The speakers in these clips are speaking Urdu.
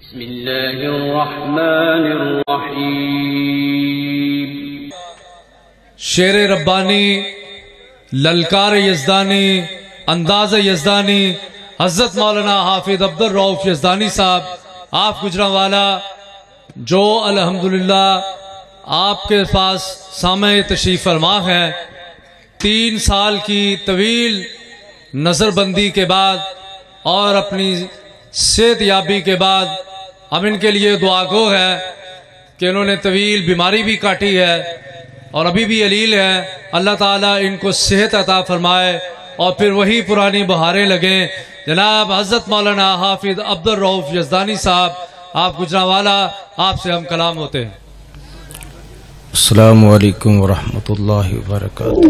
بسم اللہ الرحمن الرحیم۔ شعر ربانی، للکار یزدانی، انداز یزدانی، حضرت مولانا حافظ عبدالرؤف یزدانی صاحب آپ گجرانوالا، جو الحمدللہ آپ کے پاس سامع تشریف فرما ہے۔ 3 سال کی طویل نظر بندی کے بعد اور اپنی صحت یابی کے بعد ہم ان کے لیے دعا گو ہے کہ انہوں نے طویل بیماری بھی کاٹی ہے اور ابھی بھی علیل ہے۔ اللہ تعالیٰ ان کو صحت عطا فرمائے اور پھر وہی پرانی بہاریں لگیں۔ جناب حضرت مولانا حافظ عبدالرؤف یزدانی صاحب آپ گجرانوالا، آپ سے ہم کلام ہوتے ہیں۔ السلام علیکم ورحمۃ اللہ وبرکاتہ۔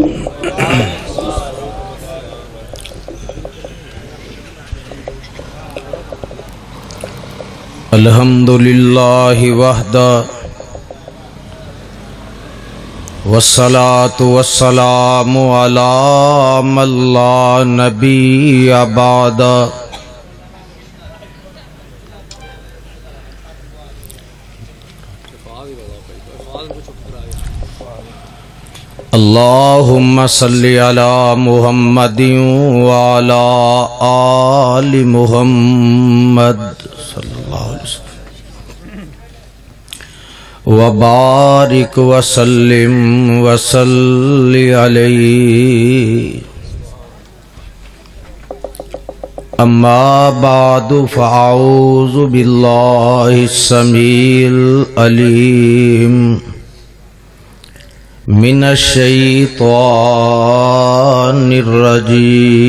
الحمدللہ وحدہ والصلاة والسلام علی من لا نبی بعد۔ اللہم صلی علی محمد وعلی آل محمد صلی اللہ علیہ وسلم وبارک وسلم وصلی علیہ۔ اما بعد فاعوذ باللہ السمیع العلیم من الشیطان الرجیم۔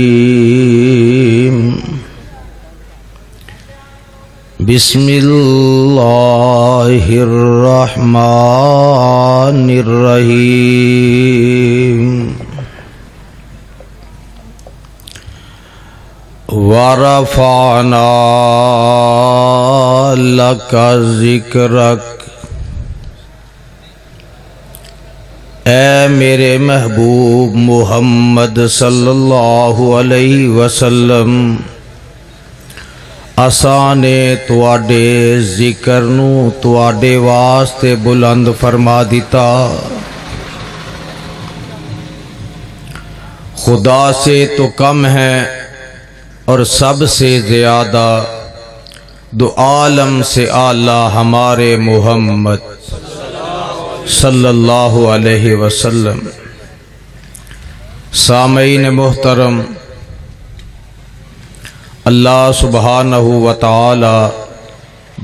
بسم اللہ الرحمن الرحیم۔ ورفعنا لک ذکرک۔ اے میرے محبوب محمد صلی اللہ علیہ وسلم، اساں نے تواڈے ذکر نو تواڈے واسطے بلند فرما دیتا۔ خدا سے تو کم ہے اور سب سے زیادہ، دو عالم سے اعلیٰ ہمارے محمد صلی اللہ علیہ وسلم۔ سامعین محترم، اللہ سبحانہ وتعالی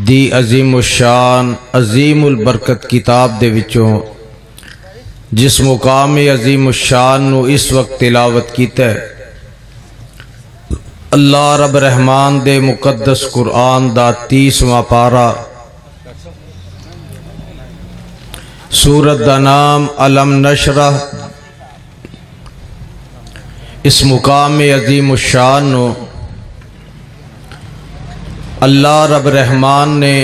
دی عظیم الشان عظیم البرکت کتاب دے وچوں جس مقام عظیم الشان نو اس وقت تلاوت کیتا ہے، اللہ رب رحمان دے مقدس قرآن دا 30واں پارہ، سورت دا نام علم نشرح۔ اس مقام عظیم الشان نو اللہ رب رحمان نے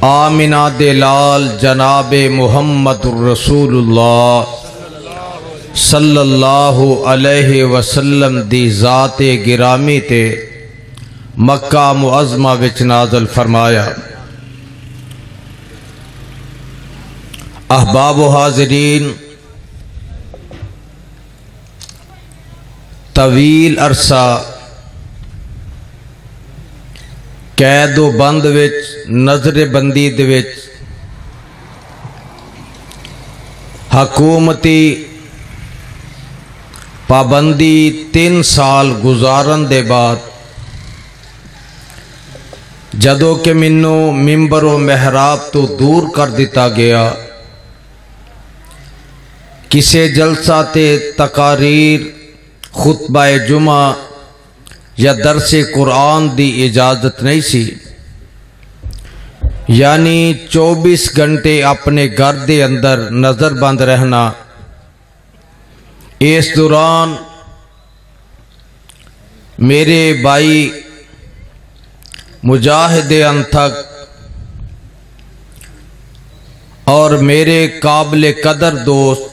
آمنہ دے لال جناب محمد الرسول اللہ صلی اللہ علیہ وسلم دی ذات گرامی تے مکہ معظمہ وچ نازل فرمایا۔ احباب و حاضرین، طویل عرصہ قید و بند وچ نظر بندی دے وچ حکومتی پابندی 3 سال گزارن دے بعد جدوں کہ منو ممبر و محراب تو دور کر دیتا گیا، کسے جلسہ تے تقاریر، خطبہ جمعہ یا درس قرآن دی اجازت نہیں سی، یعنی 24 گھنٹے اپنے گھر دے اندر نظر بند رہنا۔ اس دوران میرے بھائی مجاہد انتھک اور میرے قابل قدر دوست،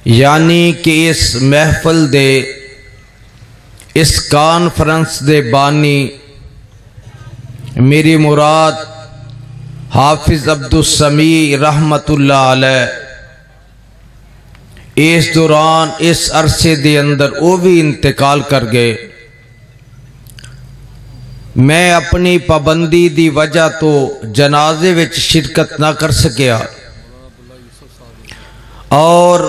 یعنی کہ اس محفل دے اس کانفرنس دے بانی میری مراد حافظ عبدالسمیع رحمت اللہ علیہ اس دوران اس عرصے دے اندر وہ بھی انتقال کر گئے۔ میں اپنی پابندی دی وجہ تو جنازے وچ شرکت نہ کر سکیا، اور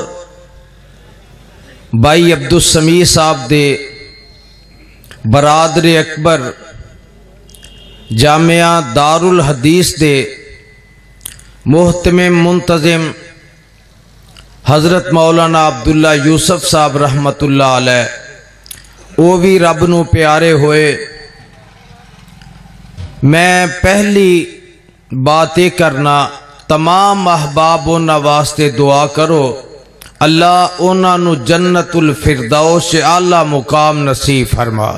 بھائی عبدالسمیع صاحب دے برادر اکبر جامعہ دارالحدیث دے محتمم منتظم حضرت مولانا عبداللہ یوسف صاحب رحمت اللہ علیہ وہ بھی رب نو پیارے ہوئے۔ میں پہلی بات یہ کرنا تمام احباب انہاں واسطے دعا کرو اللہ انہاں نو جنت الفردوس سے اعلیٰ مقام نصیب فرما۔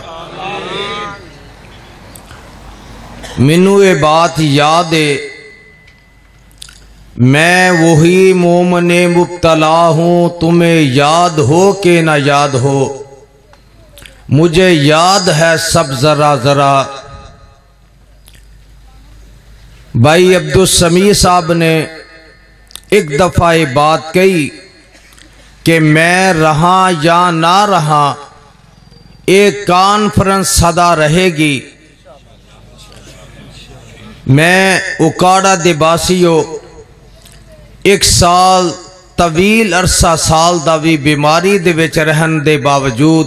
منو یہ بات یاد ہے، میں وہی مومن مبتلا ہوں، تمہیں یاد ہو کہ نہ یاد ہو، مجھے یاد ہے سب ذرا ذرا۔ بھائی عبدالسمیع صاحب نے ایک دفعہ یہ بات کہی کہ میں رہا یا نہ رہا ایک کانفرنس صدا رہے گی۔ میں اکاڑا دے باسیو ایک سال طویل عرصہ سال دا بھی بیماری دے وچ رہن دے باوجود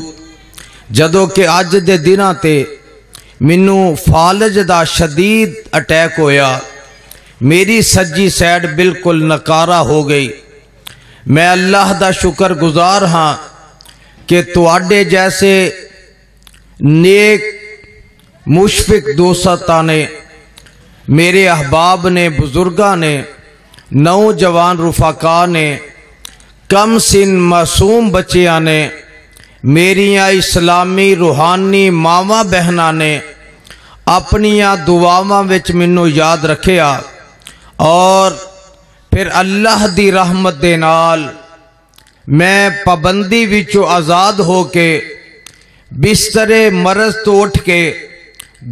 جدو کہ اج دے دنوں تے مینوں فالج دا شدید اٹیک ہویا، میری سجی سائیڈ بالکل نکارا ہو گئی۔ میں اللہ دا شکر گزار ہاں کہ تواڈے جیسے نیک مشفق دوستاں نے، میرے احباب نے، بزرگاں نے، نوجوان رفقا نے، کم سن معصوم بچیاں نے، میریاں اسلامی روحانی ماواں بہناں نے اپنیاں دعاواں وچ مینوں یاد رکھیا، اور پھر اللہ دی رحمت دے نال میں پابندی وچوں آزاد ہو کے بسترے مرض تو اٹھ کے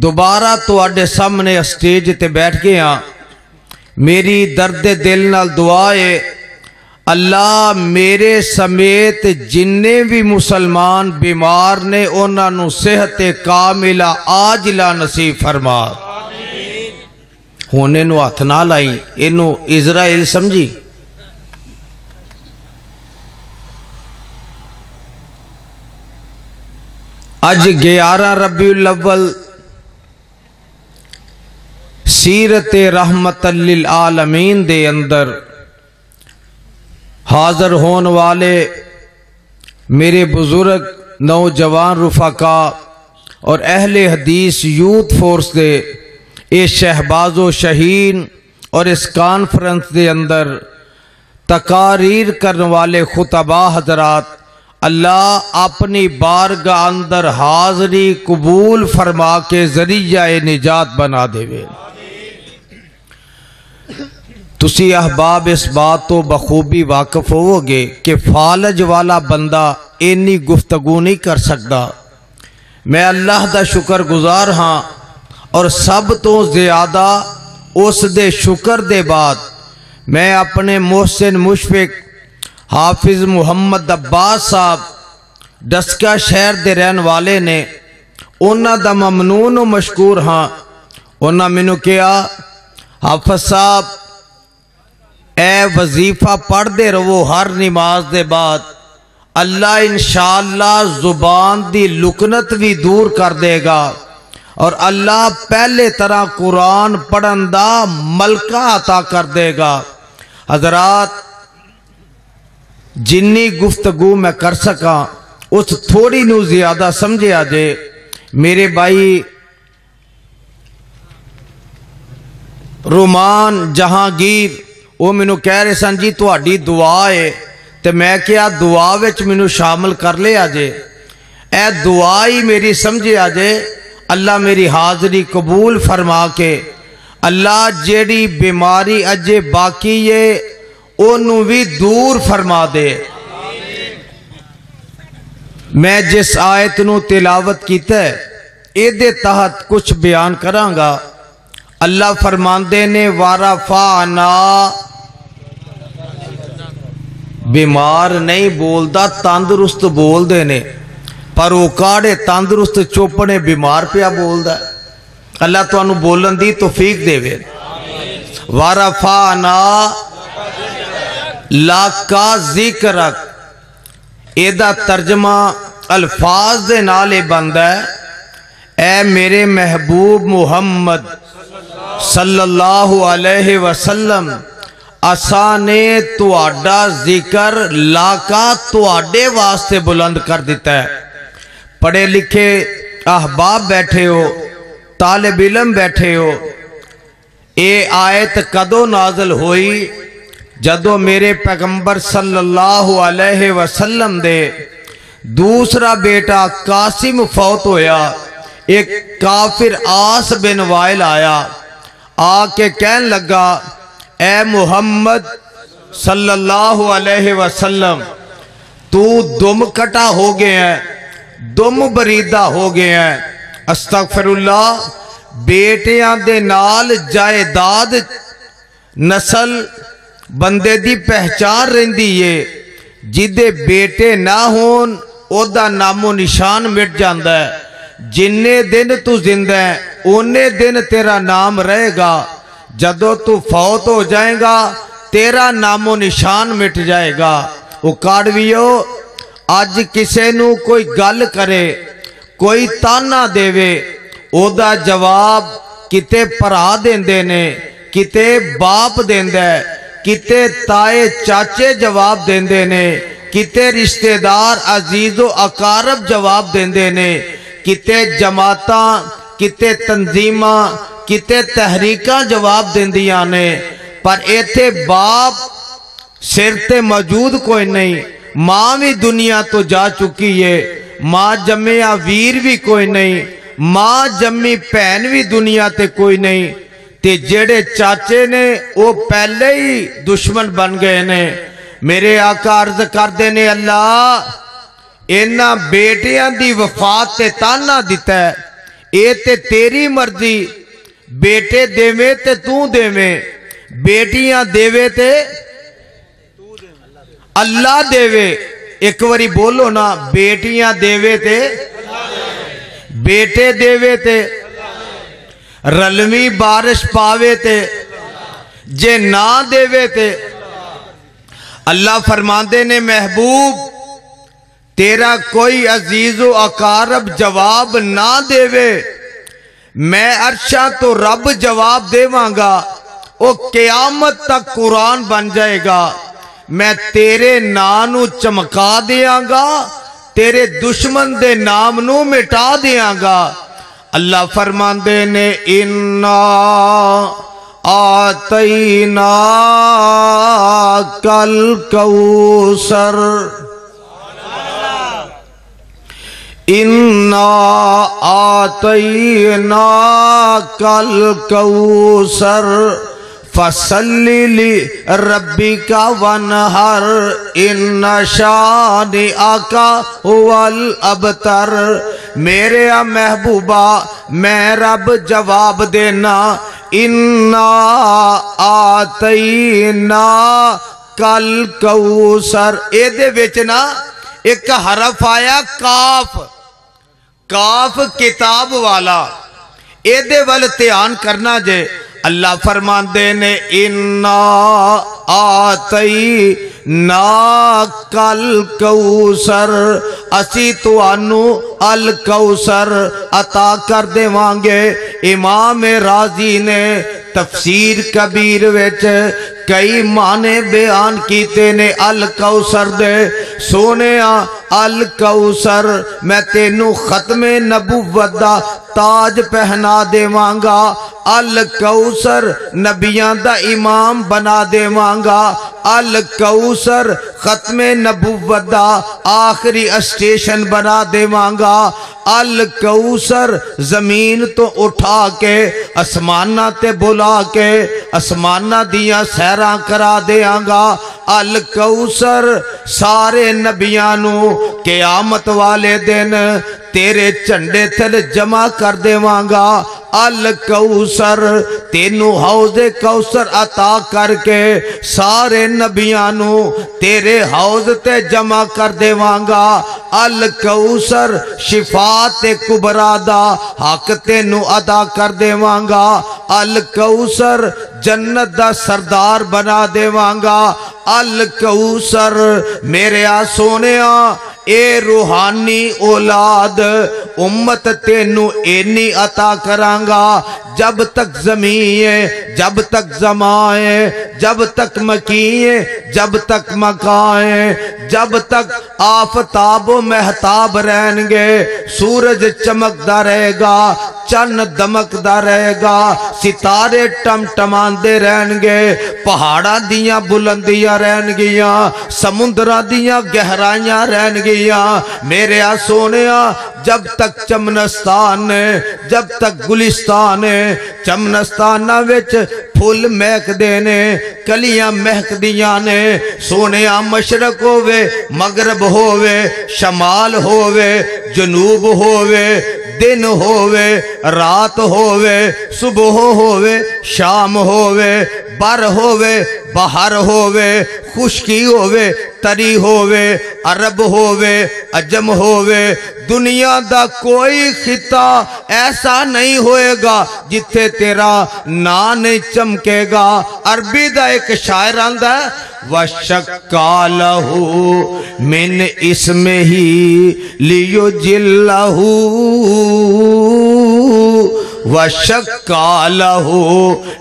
دوبارہ تواڈے سامنے اسٹیج تے بیٹھ گیا۔ میری درد دل نال دعا ہے اللہ میرے سمیت جننے بھی مسلمان بیمار نے انہاں نو صحت کاملہ عاجلہ نصیب فرما۔ ہونے نو ہاتھ نہ لائی، اینو اسرائیل سمجھی۔ اج 11 ربیع الاول سیرت رحمت للعالمین دے اندر حاضر ہون والے میرے بزرگ نوجوان رفقا اور اہل حدیث یوتھ فورس دے اے شہباز و شہین اور اس کانفرنس دے اندر تقاریر کرنے والے خطباء حضرات، اللہ اپنی بارگاہ اندر حاضری قبول فرما کے ذریعہ نجات بنا دے وے۔ تسی احباب اس بات تو بخوبی واقف ہو گے کہ فالج والا بندہ اینی گفتگو نہیں کر سکتا۔ میں اللہ دا شکر گزار ہاں، اور سب تو زیادہ اس دے شکر دے بعد میں اپنے محسن مشفق حافظ محمد عباس صاحب ڈسکا شہر دے رہن والے نے انہاں دا ممنون و مشکور ہاں۔ انہاں مینوں کہا حافظ صاحب اے وظیفہ پڑھ دے رہو ہر نماز دے بعد، اللہ انشاءاللہ زبان دی لکنت بھی دور کر دے گا، اور اللہ پہلے طرح قرآن پڑھن دا ملکہ عطا کر دے گا۔ حضرات جنی گفتگو میں کر سکا اس تھوڑی نو زیادہ سمجھے آجے۔ میرے بھائی رومان جہانگیر وہ مینوں کہہ رہے سن جی تہاڈی دعا ہے، تے میں کیا دعا وچ مینوں شامل کر لے آجے، اے دعا ہی میری سمجھے آجے۔ اللہ میری حاضری قبول فرما کے اللہ جیڑی بیماری اجے باقی ہے انہوں بھی دور فرما دے۔ میں جس آیت نو تلاوت کیتا ہے اے دے تحت کچھ بیان کراں گا۔ اللہ فرماندے نے وارفعنا، بیمار نہیں بولدا تندرست بول دے نے، پر وہ کاڑے تندرست چوپنے بیمار پیا بولدا ہے۔ اللہ تو انہوں بولن دی توفیق دے وے۔ وارفعنا لاکا ذکرک، ایدہ ترجمہ الفاظ دے نالے بند ہے، اے میرے محبوب محمد صلی اللہ علیہ وسلم، اسانے تواڈا ذکر لاکا تواڈے واسطے بلند کر دیتا ہے۔ پڑھے لکھے احباب بیٹھے ہو، طالب علم بیٹھے ہو، اے آیت کدو نازل ہوئی جدو میرے پیغمبر صلی اللہ علیہ وسلم دے دوسرا بیٹا قاسم فوت ہویا، ایک کافر آس بن وائل آیا، آ کے کہن لگا اے محمد صلی اللہ علیہ وسلم، تو دم کٹا ہو گئے ہیں، دم بریدہ ہو گئے ہیں، استغفر اللہ، بیٹیاں دے نال جائیداد نسل بندے دی پہچان رہندی ہے، جدے بیٹے نہ ہون او دا نام و نشان مٹ جاندہ ہے، جننے دن تو زندہ ہے اونے دن تیرا نام رہے گا، جدو تو فوت ہو جائے گا تیرا نام و نشان مٹ جائے گا۔ وہ کاڑویو آج کسے نو کوئی گل کرے، کوئی تانا دے وے، او دا جواب کتے پرا دیندے نے، کتے باپ دیندے، کتے تائے چاچے جواب دیندے نے، کتے رشتہ دار عزیز و اقارب جواب دیندے نے، کتے جماعتاں، کتے تنظیماں، کتے تحریکاں جواب دیندیاں نے، پر ایتھے باپ سر تے موجود کوئی نہیں، ماں بھی دنیا تو جا چکی ہے، ماں جمعہ ویر بھی کوئی نہیں، ماں جمی پہن بھی دنیا تے کوئی نہیں، تے جڑے چاچے نے وہ پہلے ہی دشمن بن گئے نے۔ میرے آقا عرض کر دینے اللہ اینا بیٹیاں دی وفات تے تانا دیتا ہے، اے تے تیری مرضی، بیٹے دیوے تے تو دیوے، بیٹیاں دیوے تے اللہ دیوے، ایک واری بولو نا، بیٹیاں دیوے تے بیٹے دیوے تے رلوی بارش پاوے تے جے نہ دیوے تے۔ اللہ فرماندے نے محبوب تیرا کوئی عزیز و اقارب جواب نہ دیوے، میں عرشاں تو رب جواب دے وانگا، او قیامت تک قرآن بن جائے گا، میں تیرے نانو چمکا دیاں گا، تیرے دشمن دے نام نو مٹا دیاں گا۔ اللہ فرماندے نے اِنَّا آتَيْنَا کل کوثر، اِنَّا آتَيْنَا کل کوثر فَصَلِّ لِرَبِّكَ وَانْحَرْ إِنَّ شَانِئَكَ هُوَ الْأَبْتَرُ۔ میرے محبوبہ میں رب جواب دینا، اِنَّا آتَيْنَا کل کوثر، اے دے وچنا ایک حرف آیا کاف، کاف کتاب والا، اے دے وال تیان کرنا جے۔ اللہ فرماندے نے اِنَّا آتَيْنَا کل کوثر، اسی تو انو الکوثر عطا کر دے وانگے۔ امام راضی نے تفسیر کبیر ویچ کئی معنی بیان کیتے نے الکوثر دے، سونے الکوثر میں تینو ختم نبوت دا تاج پہنا دے وانگا، الکوثر نبیاں دا امام بنا دے وانگا، الکوثر ختم نبوت دا آخری اسٹیشن بنا دے وانگا، الکوثر زمین تو اٹھا کے اسمانہ تے بلا کے اسمانہ دیاں سیران کرا دے آنگا، الکوثر سارے نبیانو قیامت والے دن تیرے چنڈے تھل جمع کر دے وانگا، الکوثر تینو حوض کوثر عطا کر کے سارے نبیانو تیرے حوض تے جمع کر دیوانگا الکوثر شفاعت کبریٰ دا حق تینو ادا کر دیوانگا الکوثر جنت دا سردار بنا دیوانگا الکوثر میرے سونیا اے روحانی اولاد امت تینو اینی عطا کرانگا جب تک زمین ہے جب تک زمان ہے جب تک مکین ہے جب تک مکان ہے جب تک آفتاب و مہتاب رہن گے سورج چمکدا رہے گا چن دمکدا رہے گا ستارے ٹم ٹماندے رہن گے پہاڑاں دیاں بلندیاں رہن گیاں سمندراں دیاں گہرائیاں رہن گیاں میرے سونیا جب تک چمنستان ہے جب تک گلستان ہے چمنستانہ وچ پھول مہک دینے کلیاں مہک دیاں نے سونیا مشرق ہووے مغرب ہووے شمال ہووے جنوب ہووے دن ہووے رات ہووے صبح ہووے شام ہووے بر ہووے بہر ہووے خشکی ہووے تری ہووے عرب ہووے عجم ہووے دنیا دا کوئی خطہ ایسا نہیں ہوئے گا جتھے تیرا نا نہیں چمکے گا عربی دا ایک شاعر آندہ ہے وَشَكَّا لَهُ مِنْ اسْمِهِ لِيُجِلَّهُ وَشَكَّا لَهُ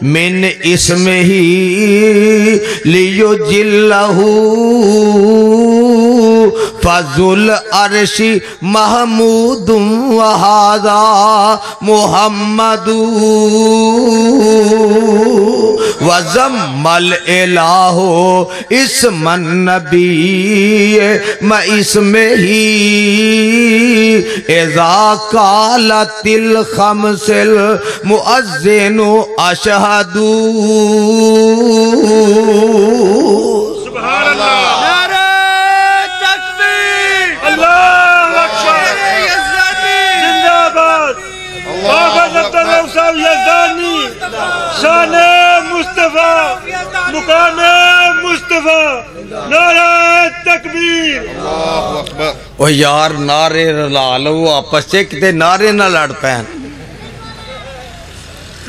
مِنْ اسْمِهِ لِيُجِلَّهُ فَذُو الْعَرْشِ مَحْمُودٌ وَهَذَا مُحَمَّدٌ وَزَمَّ الْإِلَٰهُ اسْمَ النَّبِيِّ مَا اسْمِهِ إِذَا قَالَتِ الْخَمْسِ الْمُؤَذِّنُ أَشْهَدُ سبحان اللہ شان مصطفیٰ مقام مصطفیٰ نعرہ تکبیر او یار نعرے رلا لو آپس سے کتے نعرے نہ لڑ پہن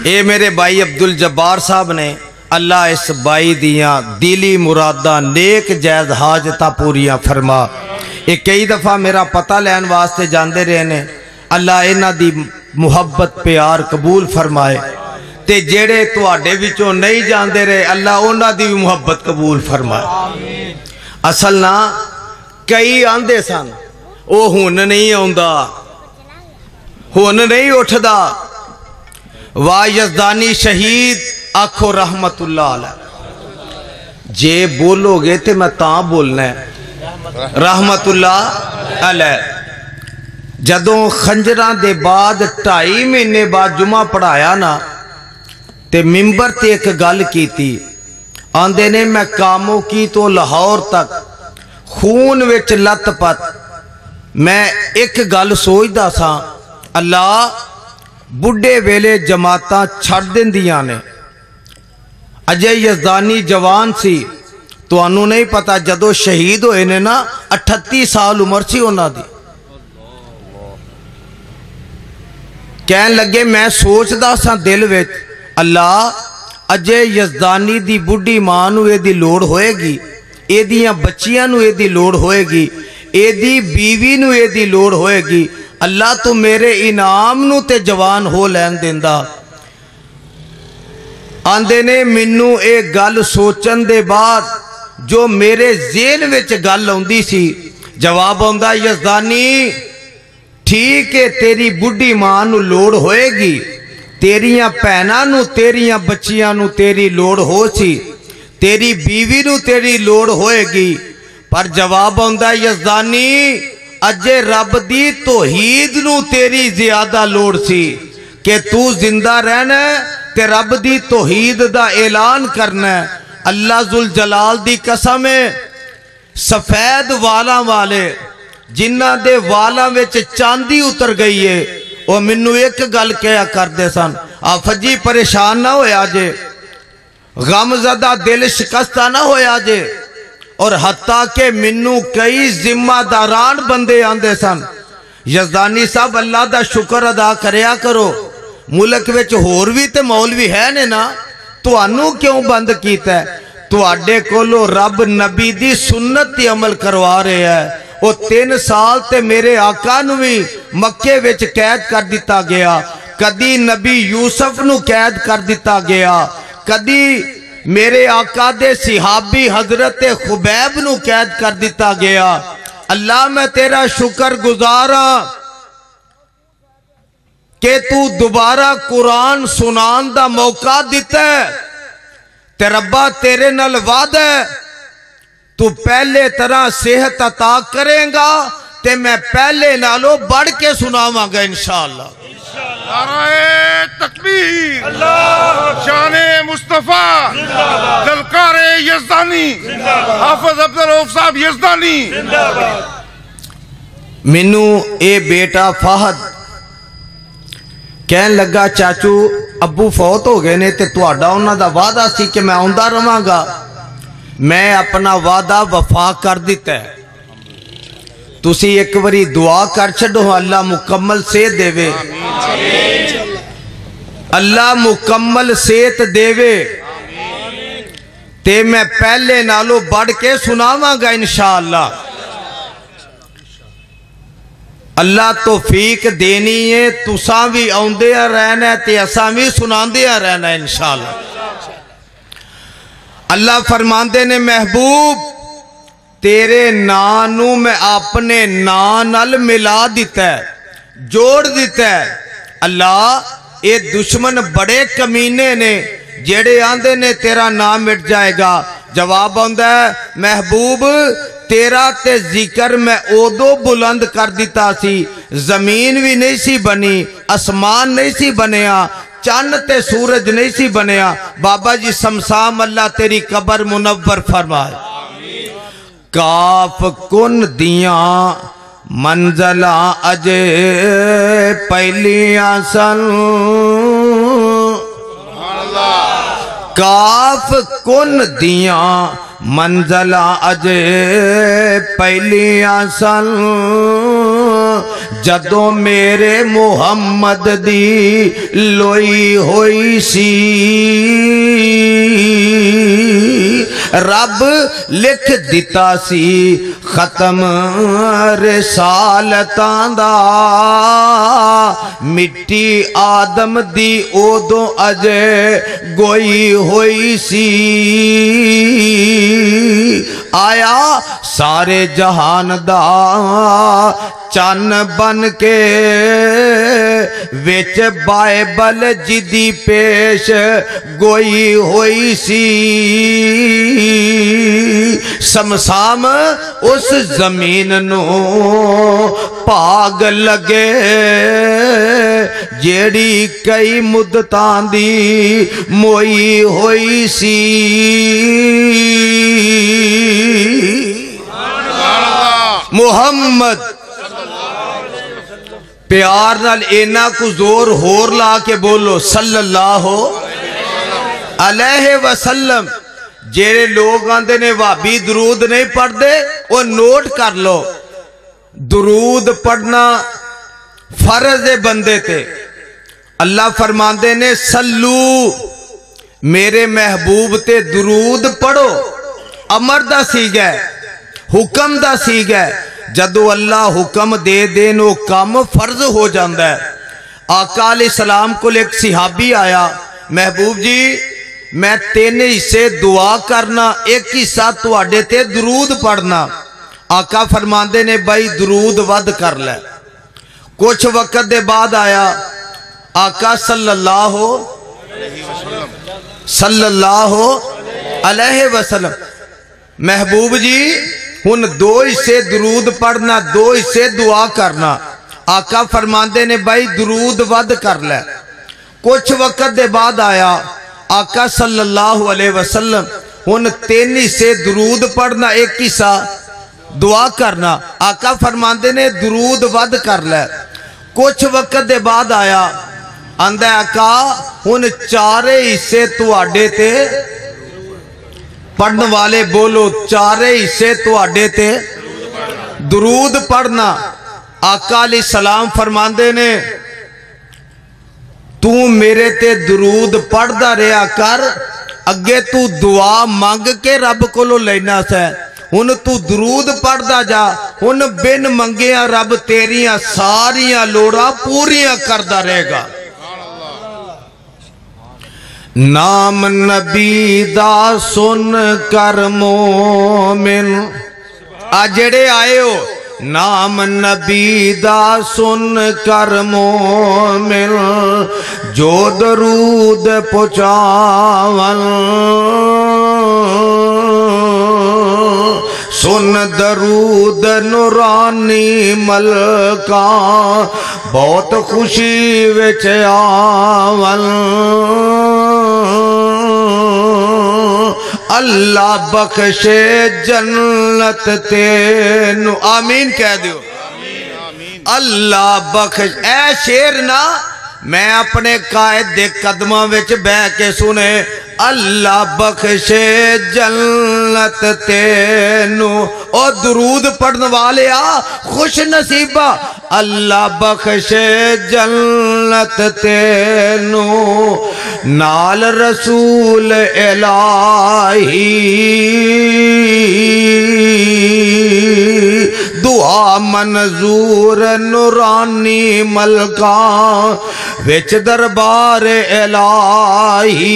اے میرے بھائی عبدالجبار صاحب نے اللہ اس بائی دیاں دلی مرادہ نیک جائز حاجتہ پوریاں فرما ایک کئی دفعہ میرا پتہ لین واسطے جاندے رہنے اللہ اینا دی محبت پیار قبول فرمائے تے جیڑے تواڈے وچوں نہیں جاندے رہے اللہ اونا دی محبت قبول فرمائے اصل نا کئی آندے سن او ہون نہیں آندا ہون نہیں اٹھدا واہ یزدانی شہید آکھو رحمت اللہ علیہ جے بولو گے تے میں تاں بولنا ہے رحمت اللہ علیہ جدوں خنجران دے بعد 2.5 مہینے بعد جمعہ پڑھایا نا تے ممبر تے ایک گل کی تھی آندے نے میں کاموں کی تو لاہور تک خون وچ لت پت میں ایک گل سوچدا سا اللہ بڑھے ویلے جماعتاں چھڑ دین دیاں نے اجے یزدانی جوان سی تو انہوں نہیں پتا جدو شہید ہوئے نے نا 38 سال عمر سی ہونا دی کہن لگے میں سوچ دا سا دل ویچ اللہ اجے یزدانی دی بڑھی ماں نو اے دی لوڑ ہوئے گی اے دیاں بچیاں نو اے دی لوڑ ہوئے گی اے دی بیوی نو اے دی لوڑ ہوئے گی اللہ تو میرے انعام نو تے جوان ہو لین دیندہ آندے نے منو اے گل سوچن دے بعد جو میرے ذہن وچ گل ہوندی سی جواب ہوندا یزدانی ٹھیک ہے تیری بڑھی ماں نو لوڑ ہوئے گی تیریاں پہنا نو تیریاں بچیاں نو تیری لوڑ ہو سی تیری بیوی نو تیری لوڑ ہوئے گی پر جواب ہوندا یزدانی اجے رب دی توحید نو تیری زیادہ لوڑ سی کہ تو زندہ رہنا ہے تے رب دی توحید دا اعلان کرنا ہے اللہ ذوالجلال دی قسم ہے سفید والا والے جنہ دے والا وچ چاندی اتر گئی ہے وہ منو ایک گل کیا کرتے سن، آفت جی پریشان نہ ہویا جے، غم زدہ دل شکستہ نہ ہویا جے، اور حتیٰ کہ منو کئی ذمہ داران بندے آندے سن، یزدانی صاحب اللہ دا شکر ادا کریا کرو، ملک وچ ہور بھی تے مولوی ہے نے نا، تو انو کیوں بند کیتا ہے؟ تو آڈے کولو رب نبی دی سنت تی عمل کروا رہے ہیں۔ وہ 3 سال تے میرے آقا نوی مکے وچ قید کر دیتا گیا، کدی نبی یوسف نو قید کر دیتا گیا، کدی میرے آقا دے صحابی حضرت خبیب نو قید کر دیتا گیا۔ اللہ میں تیرا شکر گزارا کہ تو دوبارہ قرآن سنان دا موقع دیتا ہے، تے ربا تیرے نال وعدہ ہے تو پہلے طرح صحت عطا کریں گا تے میں پہلے نالو بڑھ کے سناواں گا انشاءاللہ۔ نعرہ تکبیر، شان مصطفیٰ، للکار یزدانی، حافظ عبدالرؤف صاحب یزدانی۔ منو اے بیٹا فہد کہن لگا چاچو ابو فوت ہو گئے نے تے تہاڈا انہاں دا وعدہ سی کہ میں آندا رہواں گا، میں اپنا وعدہ وفا کر دیتا ہے، تسی ایک وری دعا کر چھڈو اللہ مکمل صحت دے وے، اللہ مکمل صحت دے وے تے میں پہلے نالو بڑھ کے سناواں گا انشاءاللہ۔ اللہ توفیق دینی ہے، تساں بھی آندے رہنا ہے تے اساں بھی سناندے رہنا ہے انشاءاللہ۔ اللہ فرماندے نے محبوب تیرے نانو میں اپنے نانل ملا دیتا ہے، جوڑ دیتا ہے۔ اللہ اے دشمن بڑے کمینے نے جیڑے آندے نے تیرا نام مٹ جائے گا، جواب آندہ ہے محبوب تیرا تے ذکر میں اودو بلند کر دیتا سی، زمین بھی نہیں سی بنی، اسمان نہیں سی بنیا، چاند تے سورج نہیں سی بنیا۔ بابا جی سمسام اللہ تیری قبر منور فرمائے۔ کاف کن دیاں منزلہ اجے پہلیاں سن، کاف کن دیاں منزلہ اجے پہلیاں سن، جدوں میرے محمد دی لوئی ہوئی سی، رب لکھ دیتا سی ختم رسالتاں دا، مٹی آدم دی اودوں اجے گوئی ہوئی سی، آیا سارے جہان دا چن بن کے وچ بائبل جدی پیش گوئی ہوئی سی، سمسام اس زمین نو پاگ لگے جیڑی کئی مدتاں دی موئی ہوئی سی، محمد پیار نال اینا کو زور ہور لا کے بولو صلی اللہ علیہ وسلم۔ جیڑے لوگ آندے نے وابی درود نہیں پڑھ دے وہ نوٹ کر لو، درود پڑھنا فرض بندے تے، اللہ فرماندے نے سلو میرے محبوب تے درود پڑھو، امر دا سیگا ہے، حکم دا سیگا ہے، جدو اللہ حکم دے دینو کام فرض ہو جاندہ ہے۔ آقا علیہ السلام کو ایک صحابی آیا، محبوب جی میں 3 حصے دعا کرنا، ایک حصہ تو آڈے تے درود پڑھنا۔ آقا فرماندے نے بھائی درود ود کر لے۔ کچھ وقت دے بعد آیا آقا صلی اللہ علیہ وسلم، محبوب جی ہن 2 حصے درود پڑھنا، 2 حصے دعا کرنا۔ آقا فرماندے نے بھائی درود ود کر لے۔ کچھ وقت دے بعد آیا آقا صلی اللہ علیہ وسلم، ہن 3 حصے درود پڑھنا، 1 حصہ دعا کرنا۔ آقا فرماندے نے درود ود کر لے۔ کچھ وقت دے بعد آیا آندا آقا ہن چارے حصے تواڈے تے پڑھن والے بولو چارے حصے تواڈے تے درود پڑھنا آقا علیہ السلام فرماندے نے تو میرے تے درود پڑھدا رہیا کر اگے تو دعا مانگ کے رب کولو لینا سے ہن تو درود پڑھدا جا ہن بن منگیاں رب تیریاں ساریاں لوڑاں پوریاں کردا رہے گا نام نبی دا سن کر مومن آجڑے آئے ہو نام نبی دا سن کر مومن جو درود پہنچاون سن درود نورانی ملکاں بہت خوشی وچ آون اللہ بخشے جنت تینو آمین کہہ دیو اللہ بخش اے شیر نا میں اپنے قائد دے قدمہ وچ بہ کے سنے اللہ بخشے جنت تینو او درود پڑھن والے آ خوش نصیبہ اللہ بخشے جنت تینو نال رسول الہی دعا منظور نورانی ملکاں وچ دربار الہی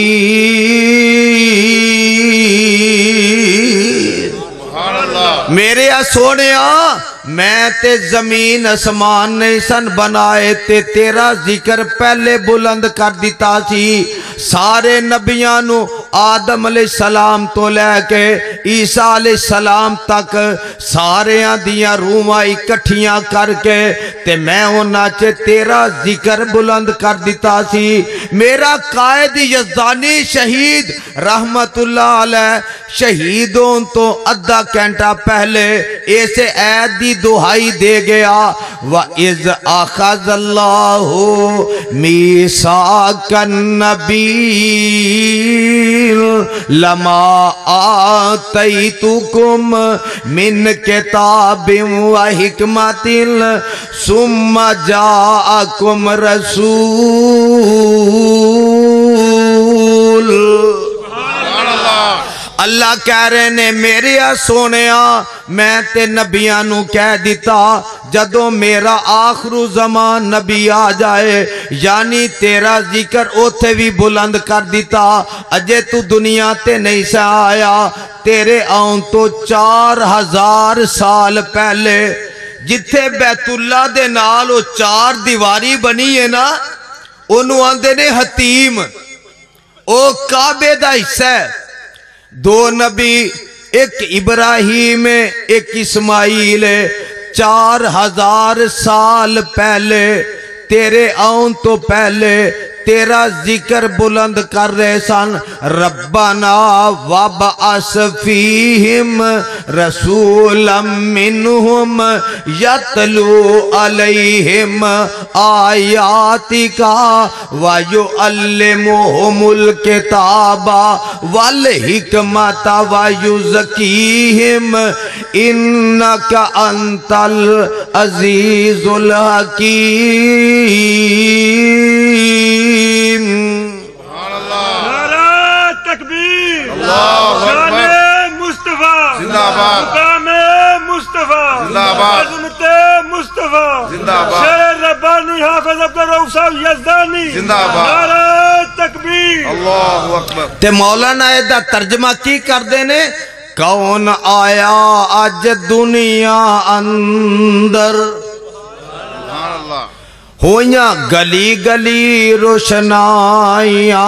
میرے سونے میں تے زمین اسمان نہیں سن بنائے تے تیرا ذکر پہلے بلند کر دیتا سی سارے نبیانو آدم علیہ السلام تو لے کے عیسیٰ علیہ السلام تک سارے دیاں روحاں اکٹھیاں کر کے تے میں ہونا چے تیرا ذکر بلند کر دیتا سی میرا قائد یزدانی شہید رحمت اللہ علیہ شہیدوں تو ادھا گھنٹہ پہلے ایسے عید دی دعائی دے گیا وَإِذْ أَخَذَ اللَّهُ مِيثَاقَ النَّبِيِّينَ لَمَا آتَيْتُكُم مِّن كِتَابٍ وَحِكْمَةٍ ثُمَّ جَاءَكُمْ رَسُولٌ اللہ کہہ رہے نے میرے سونیا میں تے نبیاں نو کہہ دیتا جدوں میرا آخر زمان نبی آ جائے یعنی تیرا ذکر اوتھے بھی بلند کر دیتا اجے تو دنیا تے نہیں سے آیا تیرے آن تو 4000 سال پہلے جتھے بیت اللہ دے نال او 4 دیواری بنی ہے نا انہوں آندے نے حتیم او کعبے دا حصہ ہے 2 نبی ایک ابراہیم ایک اسماعیل 4000 سال پہلے تیرے آن تو پہلے تیرا ذکر بلند کر رہے سن ربنا وابعث فیہم رسولا منہم یتلو علیہم آیاتکا ویعلمہم الکتاب والحکمت ویزکیہم انکا انت العزیز الحکیم نعرہ تکبیر شان مصطفیٰ مقام مصطفیٰ عظمت مصطفیٰ شیر ربانی حافظ عبدالرؤف صاحب یزدانی نعرہ تکبیر اللہ اکبر تے مولانا ایدہ ترجمہ کی کر دینے کون آیا آج دنیا اندر ہویاں گلی گلی روشنائیاں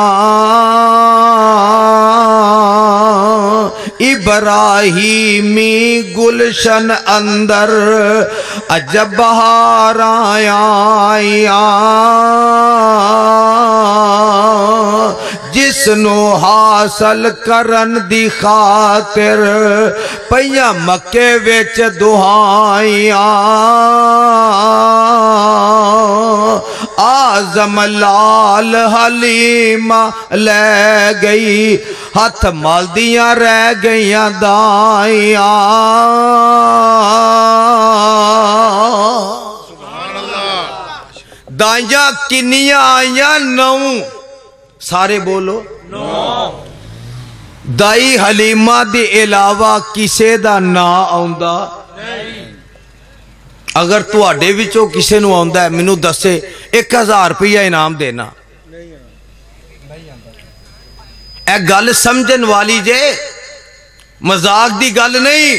ابراہیمی گلشن اندر عجب بہار آیاں جس نو حاصل کرن دی خاطر پیاں مکے وچ دعائیاں آزم لال حلیمہ لے گئی ہاتھ مال دیاں رہ گئیاں دائیاں دائیاں کنیاں آئیاں 9 سارے بولو 9 دائی حلیمہ دی علاوہ کسے دا نا آؤندا اگر تو آڈے وچوں کسے نو آؤندا ہے منو دسے 1000 روپیہ انعام دینا اے گل سمجھن والی جے مذاق دی گل نہیں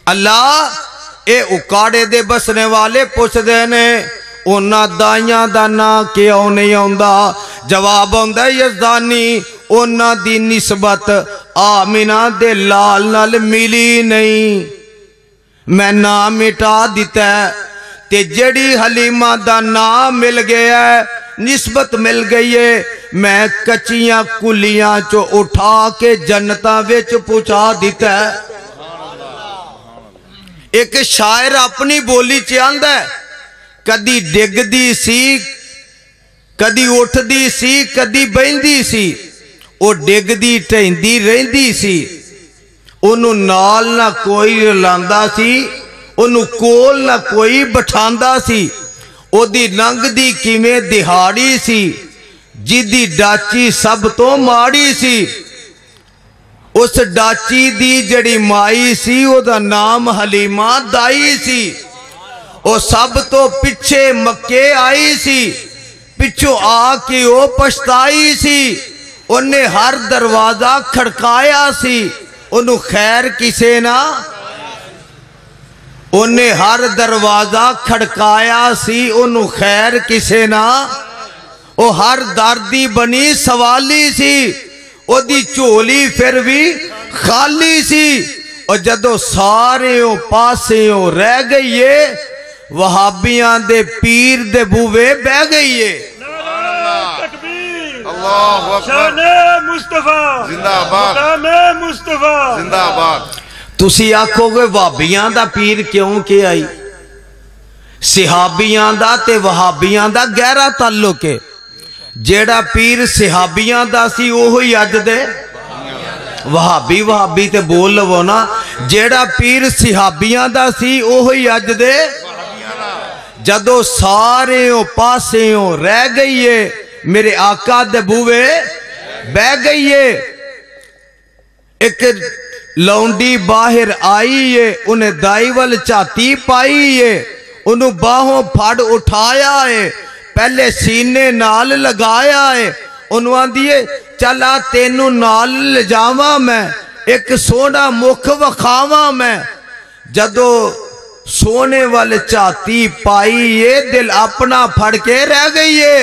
اللہ اے اکاڑے دے بسنے والے پوچھ دینے اونا دائیاں دا نا کیوں نہیں آؤندا جواب آؤندا یزدانی اونا دی نسبت آمینہ دے لال نال ملی نہیں میں نام مٹا دیتا ہے تے جڑی حلیمہ دا نام مل گیا ہے نسبت مل گئی ہے میں کچیاں کلیاں چو اٹھا کے جنتاں وچ پہنچا دیتا ہے ایک شاعر اپنی بولی چاہندا ہے کدی ڈگ دی سی کدی اٹھ دی سی کدی بہندی سی او ڈگ دی ٹہندی رہندی سی انہوں نال نہ کوئی رلاندا سی انہوں کول نہ کوئی بٹھاندا سی او دی ننگ دی کیویں دہاڑی سی جدی ڈاچی سب تو ماڑی سی اس ڈاچی دی جڑی مائی سی او دا نام حلیمہ دائی سی او سب تو پچھے مکے آئی سی پچھو آ کے او پشتائی سی انہیں ہر دروازہ کھڑکایا سی انہوں خیر کسے نا انہیں ہر دروازہ کھڑکایا سی انہوں خیر کسے نا او ہر دردی بنی سوالی سی او دی چولی پھر بھی خالی سی اور جدو سارے او پاسے او رہ گئیے وہابیاں دے پیر دے بوے بہ گئیے اللہ اکبر شان مصطفیٰ زندہ آباد مقام مصطفیٰ زندہ آباد تسی آکھو گے وہابیاں دا پیر کیوں کہ آئی صحابیاں دا تے وہابیاں دا گہرا تعلق ہے جیڑا پیر صحابیاں دا سی اوہی اج دے وہابی تے بول لو نا جیڑا پیر صحابیاں دا سی اوہی اج دے جدو سارے او پاسے او رہ گئیے میرے آقا دے بوے بہ گئیے ایک لونڈی باہر آئیے انہیں دائی وال چاتی پائیے انہوں باہوں پھاڑ اٹھایا ہے پہلے سینے نال لگایا ہے انہوں آندیے چلا تینوں نال لجاواں میں ایک سونا مکھ وکھاواں میں جدو سونے والے چاتی پائیے دل اپنا پھڑ کے رہ گئیے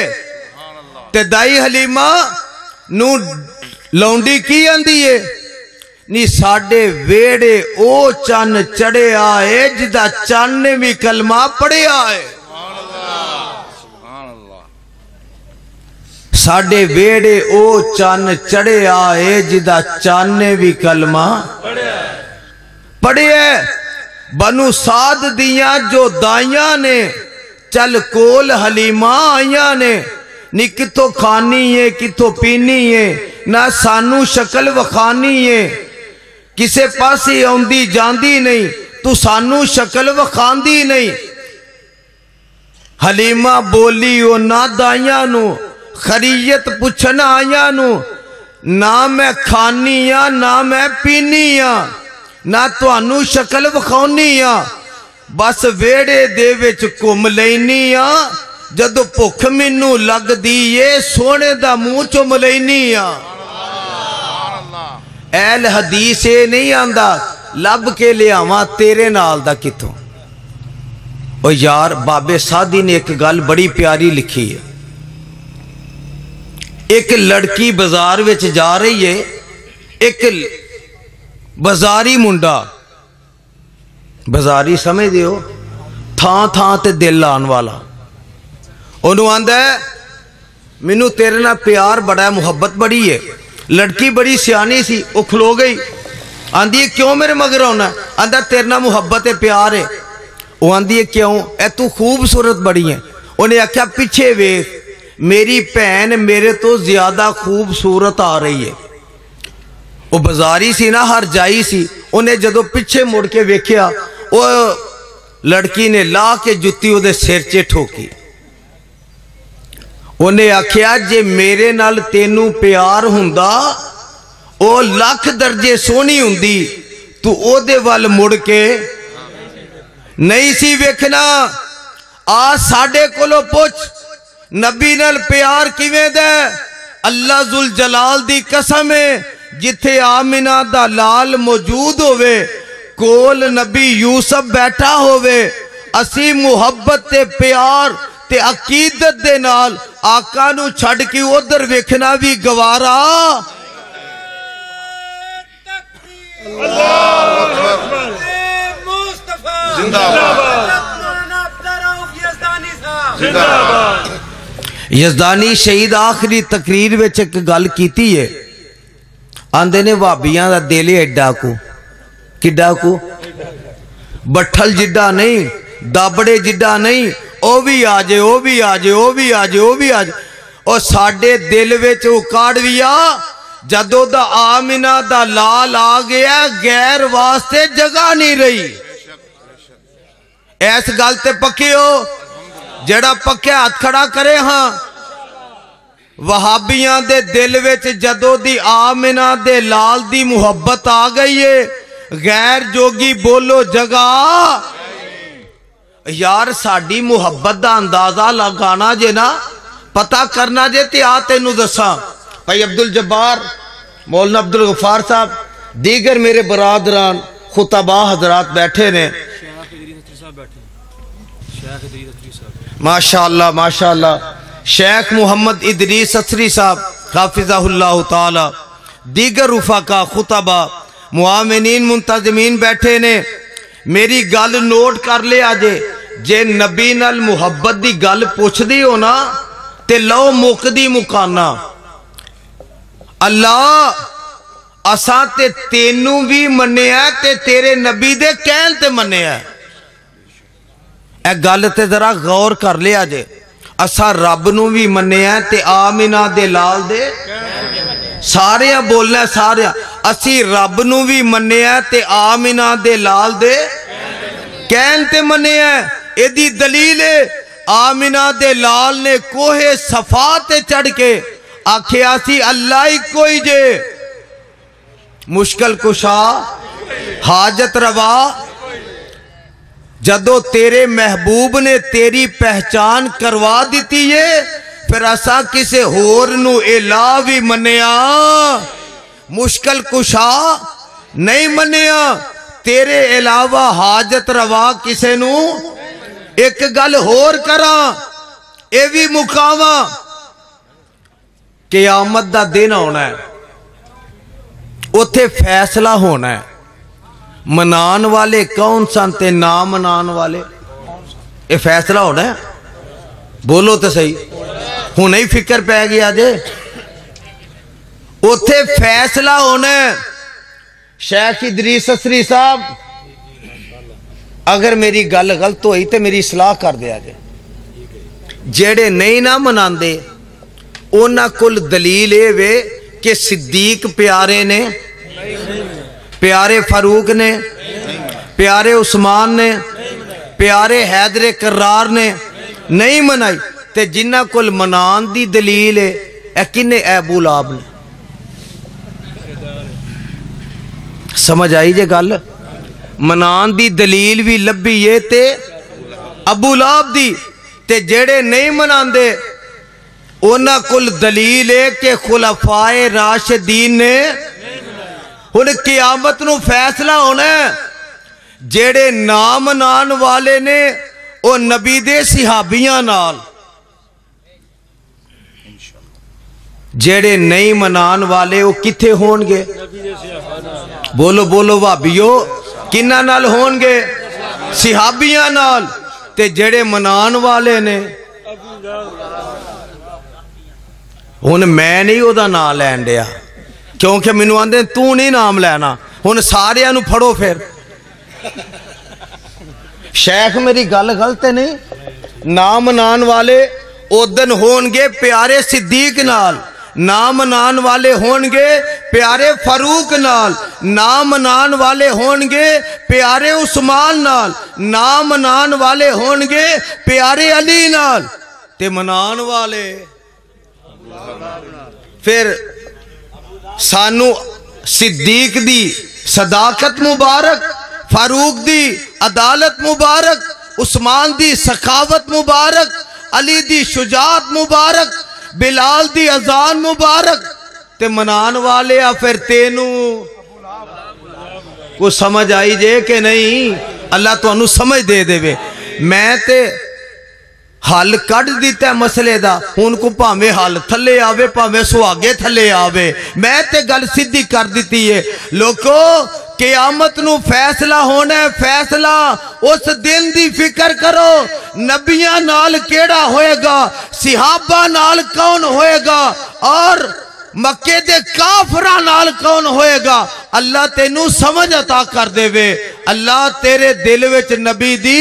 تے دائی حلیمہ نو لونڈی کی آندیے نی ساڑے ویڑے او چان چڑے آئے جدہ چان نے بھی کلمہ پڑے آئے ساڑے ویڑے او چان چڑے آئے جدہ چان نے بھی کلمہ پڑے آئے بنو سعد دیاں جو دائیاں نے چل کول حلیمہ آئیاں نے نی کتو کھانی ہے کتو پینی ہے نہ سانو شکل وکھانی ہے کسے پاسی آندی جاندی نہیں تو سانو شکل وکھاندی نہیں حلیمہ بولی او نہ دائیاں نو خریت پوچھنا آیاں نو نہ میں کھانیاں نہ میں پینیاں نہ تو انو شکل وکھاونیاں بس ویڑے دے وچ کم لینیاں جدو پکھ منو لگ دیئے سونے دا منہ چم لینیاں اہل حدیث نہیں آندہ لب کے لے آواں تیرے نال دا کتوں اور یار بابے سادی نے ایک گل بڑی پیاری لکھی ہے ایک لڑکی بازار وچ جا رہی ہے ایک بازاری منڈا بازاری سمجھ دیو تھان تھان تے دل آن والا انہوں آندہ ہے منو تیرے نہ پیار بڑا ہے محبت بڑی ہے لڑکی بڑی سیانی سی وہ کھلو گئی آندھی ہے کیوں میرے مگر ہونا ہے آندہ تیرے نہ محبت ہے پیار ہے وہ آندھی ہے کیوں اے تو خوبصورت بڑی ہے انہیں آکھیا پیچھے ویکھ میری بہن میرے تو زیادہ خوبصورت آ رہی ہے. وہ بازاری سی نا ہر جائی سی. انہیں جدو پیچھے مڑ کے ویکھیا وہ لڑکی نے لا کے جتی وہ دے سر چے ٹھوکی. انہیں آکھیا جے میرے نال تینوں پیار ہوندا او لاکھ درجے سونی ہوندی تو او دے وال مڑ کے نہیں سی ویکھنا. آ ساڑے کولو پوچھ نبی نال پیار کیویں دے. اللہ ذوالجلال دی قسم ہے جتھے آمنہ دا لال موجود ہوئے کول نبی یوسف بیٹھا ہوئے اسی محبت تے پیار تے عقیدت دے نال آقا نو چھڑ کی ادھر ویکھنا بھی گوارا. یزدانی شہید آخری تقریر وچ ایک گل کیتی ہے. آندے نے وابیاں دا دل ایڈا کو کڈا کو بٹھل جڈا نہیں دابڑے جڈا نہیں او بھی آجے او بھی آجے او بھی آجے او بھی آجے. اور ساڑے دل وچ او کاڑویا جدو دا آمنہ دا لال آ گیا غیر واسطے جگہ نہیں رہی. ایس گالتے پکے ہو جڑا پکے ہاتھ کھڑا کرے. ہاں وہابیاں دے دل وچ جدو دی آمنہ دے لال دی محبت آ گئی ہے غیر جوگی بولو جگہ. یار ساڑی محبت دا اندازہ لگانا جے نا پتہ کرنا جے تے آتے نو دساں. بھائی عبدالجبار مولانا عبدالغفار صاحب دیگر میرے برادران خطبہ حضرات بیٹھے نے. ماشاءاللہ ماشاءاللہ شیخ محمد ادریس اتھری صاحب حافظہ اللہ تعالی دیگر رفقا خطبہ معاونین منتظمین بیٹھے نے. میری گل نوٹ کر لے آجے جے نبی نال محبت دی گل پوچھ دی ہو نا تے لو موک دی مکانا. اللہ اساں تے تینوں بھی منیا تے تیرے نبی دے کہن تے منیا. اے گل تے ذرا غور کر لے آجے اساں رب نو بھی منیا تے آمنہ دے لال دے سارے بولنا سارے اسی رب نو بھی منیا تے آمنہ دے لال دے کہن تے منیا. ایدی دلیل ہے آمنہ دے لال نے کوہ صفا تے چڑھ کے آکھیا سی اللہ ہی کوئی جے مشکل کشا حاجت روا. جدو تیرے محبوب نے تیری پہچان کروا دیتی ہے پھر ایسا کسے ہور نو الہ بھی منیا مشکل کشا نہیں منیا. تیرے علاوہ حاجت روا کسے نو. ایک گل ہور کراں اے بھی مقامہ قیامت دا دن ہونا ہے اتھے فیصلہ ہونا ہے. منان والے کون سن تے نہ منان والے اے فیصلہ ہونا ہے. بولو تو صحیح ہوں نہیں فکر پہ گیا جے اتھے فیصلہ ہونا ہے. شیخ ادریس اتھری صاحب اگر میری گل غلط ہوئی تے میری اصلاح کر دیا جے. جیڑے نہیں نہ مناندے اونا کل دلیل اے وے کہ صدیق پیارے نے پیارے فاروق نے پیارے عثمان نے پیارے حیدر کرار نے نہیں منائی. تے جنہ کل منان دی دلیل ہے اے کنے اے ابو لہب نے. سمجھ آئی جے گل منان دی دلیل بھی لبھی یہ تے ابو لہب دی. تے جیڑے نہیں منان دے اونا کل دلیل ہے کہ خلفائے راشدین نے ہن قیامت نو فیصلہ ہونا ہے. جیڑے نام منان والے نے او نبی دے صحابیاں نال جیڑے نہیں منان والے وہ کتھے ہون گے. بولو بولو وہابیو کنہ نال ہون گے صحابیاں نال. تے جیڑے منان والے نے ہن میں نہیں او دا نام لین دیا کیونکہ منو آندے تو نہیں نام لینا. ہن سارے انو پھڑو پھر شیخ میری گل غلط نہیں نام منان والے اودن ہون گے پیارے صدیق نال، نام منان والے ہون گے پیارے فاروق نال، نام منان والے ہون گے پیارے عثمان نال، نام منان والے ہون گے پیارے علی نال، تے منان والے پھر سانو صدیق دی صداقت مبارک، فاروق دی عدالت مبارک، عثمان دی سخاوت مبارک، علی دی شجاعت مبارک، بلال دی اذان مبارک، تے منان والے پھر تینو کو سمجھ آئی جے کہ نہیں؟ اللہ تو انو سمجھ دے دے بے. میں تے حل کٹ دیتا ہے مسئلے دا، ان کو پاہمیں حل تھلے آوے پاہمیں سواگے تھلے آوے، میں تے گل سیدھی کر دیتی ہے. لوگو قیامت نو فیصلہ ہونا ہے، فیصلہ اس دن دی فکر کرو. نبیاں نال کیڑا ہوئے گا، صحابہ نال کون ہوئے گا، اور مکے دے کافران نال کون ہوئے گا. اللہ تینوں سمجھ عطا کر دے وے، اللہ تیرے دل وچ نبی دی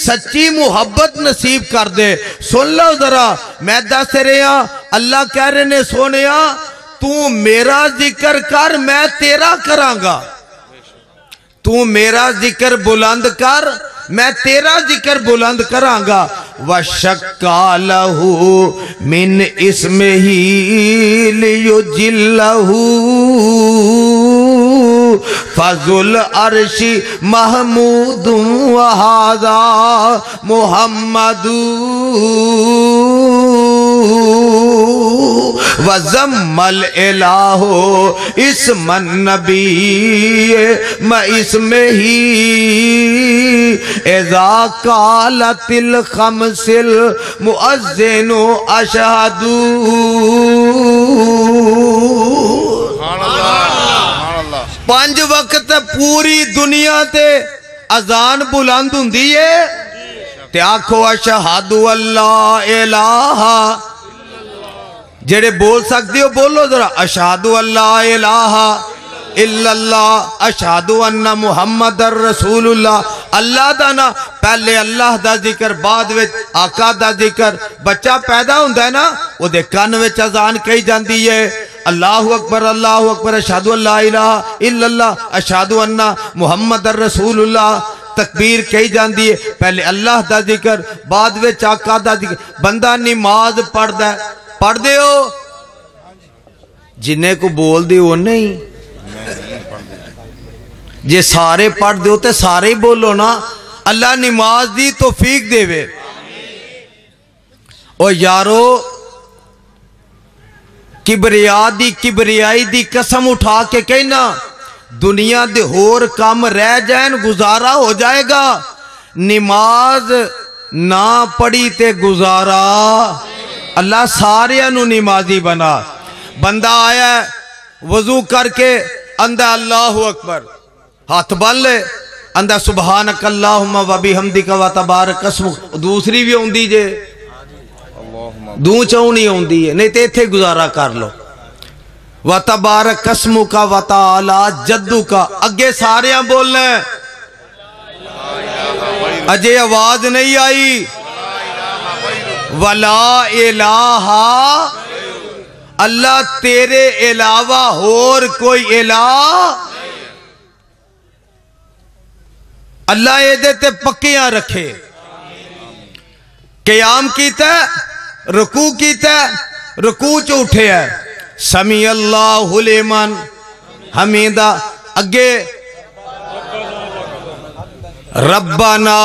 سچی محبت نصیب کر دے. سن لو ذرا، میں دس رہا، اللہ کہہ رہے نے سونیا تو میرا ذکر کر میں تیرا کرانگا، تو میرا ذکر بلند کر میں تیرا ذکر بلند کرانگا. وَشَكَّا لَهُ مِنْ اسْمِهِ لِيُجِلَّهُ فَذُو الْعَرْشِ مَحْمُودٌ وَهَذَا مُحَمَّدٌ وَزَمَّ الْإِلَهُ اسْمَ النَّبِيِّ مَا اسْمِهِ اِذَا قَالَتِ الْخَمْسِ الْمُؤَذِّنُ أَشْهَدُ. پانچ وقت پوری دنیا تے اذان بلند ہوندی ہے تے آکھو اشہد اللہ الہ، جڑے بول سکتے ہو بولو ذرا، اشہد اللہ الہ الا اللہ، اشہد ان محمد رسول اللہ. اللہ دا نا پہلے اللہ دا ذکر، بعد وچ آقا دا ذکر. بچہ پیدا ہوندہ ہے نا وہ دے کان وچ اذان کہی جاندی ہے، اللہ اکبر اللہ اکبر، اشہد اللہ الہ الا اللہ، اشہد ان محمد رسول اللہ. تکبیر کہی جاندی ہے، پہلے اللہ دا ذکر بعد وچ آقا دا ذکر. بندہ نماز پڑھ دے، پڑھ دے ہو جنہیں کو بول دے ہو نہیں، جے سارے پڑھ دے ہوتے سارے ہی بولو نا. اللہ نماز دی توفیق دے وے. اور یارو کبریائی دی قسم اٹھا کے کہنا دنیا دے ہور کام رہ جائیں گزارا ہو جائے گا، نماز نہ پڑھی تے گزارا. اللہ سارے انو نمازی بنا. بندہ آیا ہے وضو کر کے اندہ اللہ اکبر ہاتھ بن لے، اندہ سبحانک اللہم و بحمدک و تبارک اسمک، دوسری بھی ہوندی جے دوں چاہوں نہیں ہوندی ہے، نہیں تے تھے گزارا کر لو. و تبارک اسمک و تعالی جدک، اگے سارے ہم بولنے اجے آواز نہیں آئی. وَلَا إِلَٰهَ، اللہ تیرے علاوہ اور کوئی الہ. اللہ یہ دیتے پکیاں رکھے. قیام کیتا ہے، رکوع کیتا ہے، رکوع چو اٹھے ہے، سمیع اللہ لمن حمیدہ. اگے ربنا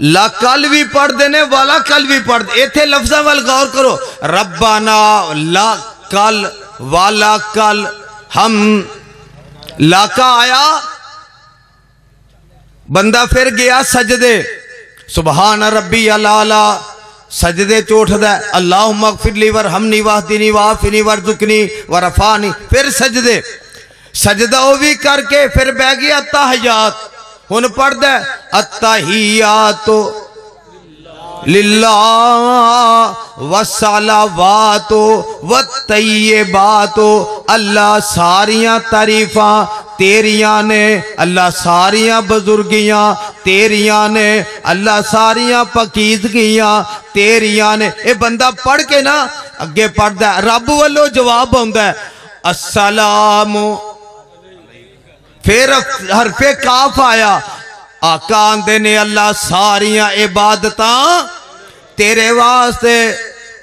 لا کل بھی پڑھ دینے والا کل بھی پڑھ دے. ایتھے لفظہ وال غور کرو، ربنا لا کل والا کل. ہم لا کا آیا، بندہ پھر گیا سجدے، سبحان ربی العالی، سجدے چوٹ دے اللہم اغفر لی ورحمنی واہدنی وعافنی وارزقنی ورفانی. پھر سجدے، سجدہ وہ بھی کر کے پھر بہ گیا تحیات. ہن پڑھ دے التحیات للہ والصلوات والطیبات. اللہ ساریاں تعریفاں تیریاں نے، اللہ ساریاں بزرگیاں تیریاں نے اللہ ساریاں پاکیزگیاں تیریاں نے. اے بندہ پڑھ کے نا اگے پڑھ دا رب والو جواب ہوندا ہے السلام پھر حرف کاف آیا. آقا آندے نے اللہ ساریاں عبادتاں تیرے واسطے.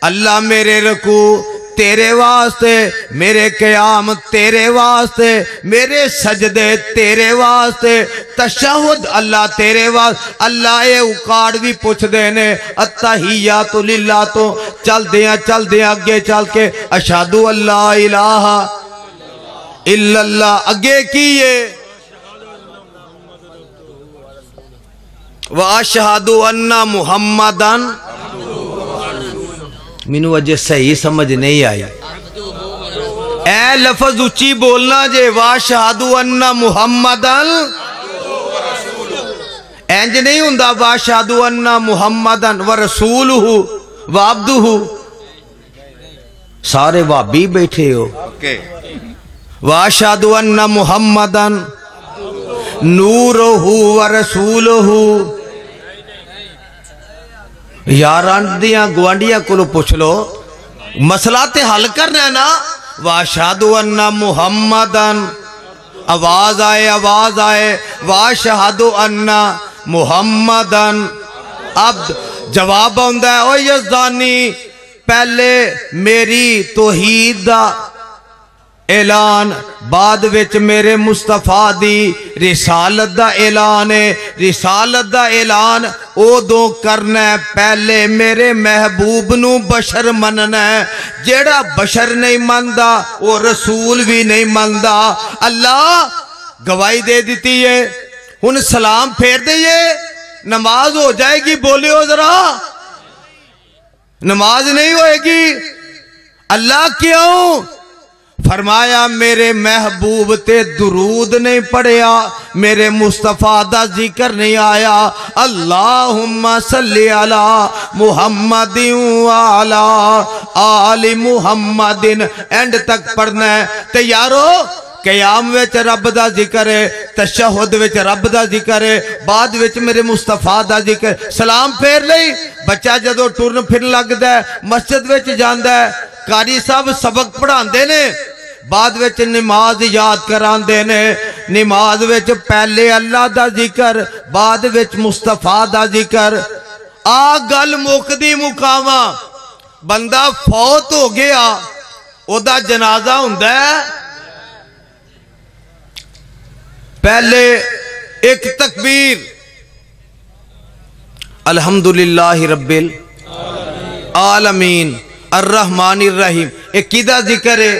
اللہ میرے رکوع تیرے واسطے، میرے قیام تیرے واسطے، میرے سجدے تیرے واسطے، تشہد اللہ تیرے واسطے. اللہ اے اکاڑ بھی پوچھ دینے التحیات للہ تو چل دیاں اگے چل کے اشہدو اللہ الہ الا اللہ اگے کیے وَأَشْهَدُ أَنَّ مُحَمَّدًا. مینوں اجے صحیح سمجھ نہیں آئی. اے لفظ اچھی بولنا جے وَأَشْهَدُ أَنَّ مُحَمَّدًا اینج نہیں ہوندا وَأَشْهَدُ أَنَّ مُحَمَّدًا وَرَسُولُهُ وَعَبْدُهُ. سارے وابی بیٹھے ہو. وَأَشْهَدُ أَنَّ مُحَمَّدًا نورہو ورسولہو. یاران دیاں گوانڈیاں کو پوچھ لو مسئلہ تے حل کرنا ہے نا. وَأَشْهَدُ أَنَّ مُحَمَّدًا آواز آئے وَأَشْهَدُ أَنَّ مُحَمَّدًا عبد. جواب ہوندہ ہے او یزدانی پہلے میری توحید دا اعلان بعد وچ میرے مصطفیٰ دی رسالت دا اعلان ہے. رسالت دا اعلان او دو کرنا ہے پہلے میرے محبوب نو بشر مننا ہے. جیڑا بشر نہیں مندا وہ رسول بھی نہیں مندا. اللہ گواہی دے دیتی ہے. ہن سلام پھیر دئیے نماز ہو جائے گی. بولے ہو ذرا نماز نہیں ہوئے گی. اللہ کیوں فرمایا میرے محبوب تے درود نہیں پڑھیا میرے مصطفیٰ دا ذکر نہیں آیا. اللہم صلی علی محمد وعلا آل محمد اینڈ تک پڑھنا ہے. تے یارو قیام وچ رب دا ذکر ہے، تشہد وچ رب دا ذکر ہے، بعد وچ میرے مصطفیٰ دا ذکر. سلام پھیر لئی بچہ جدو ٹرن پھر لگدا ہے مسجد وچ جاندا ہے قاری صاحب سبق پڑھاندے نے بعد وچ نماز یاد کراندے نے. نماز وچ پہلے اللہ دا ذکر بعد وچ مصطفیٰ دا ذکر. آ گل مکدی مقامہ بندہ فوت ہو گیا او دا جنازہ ہوندا ہے پہلے ایک تکبیر الحمدللہ رب العالمین الرحمن الرحیم. ایک کیدا ذکر ہے.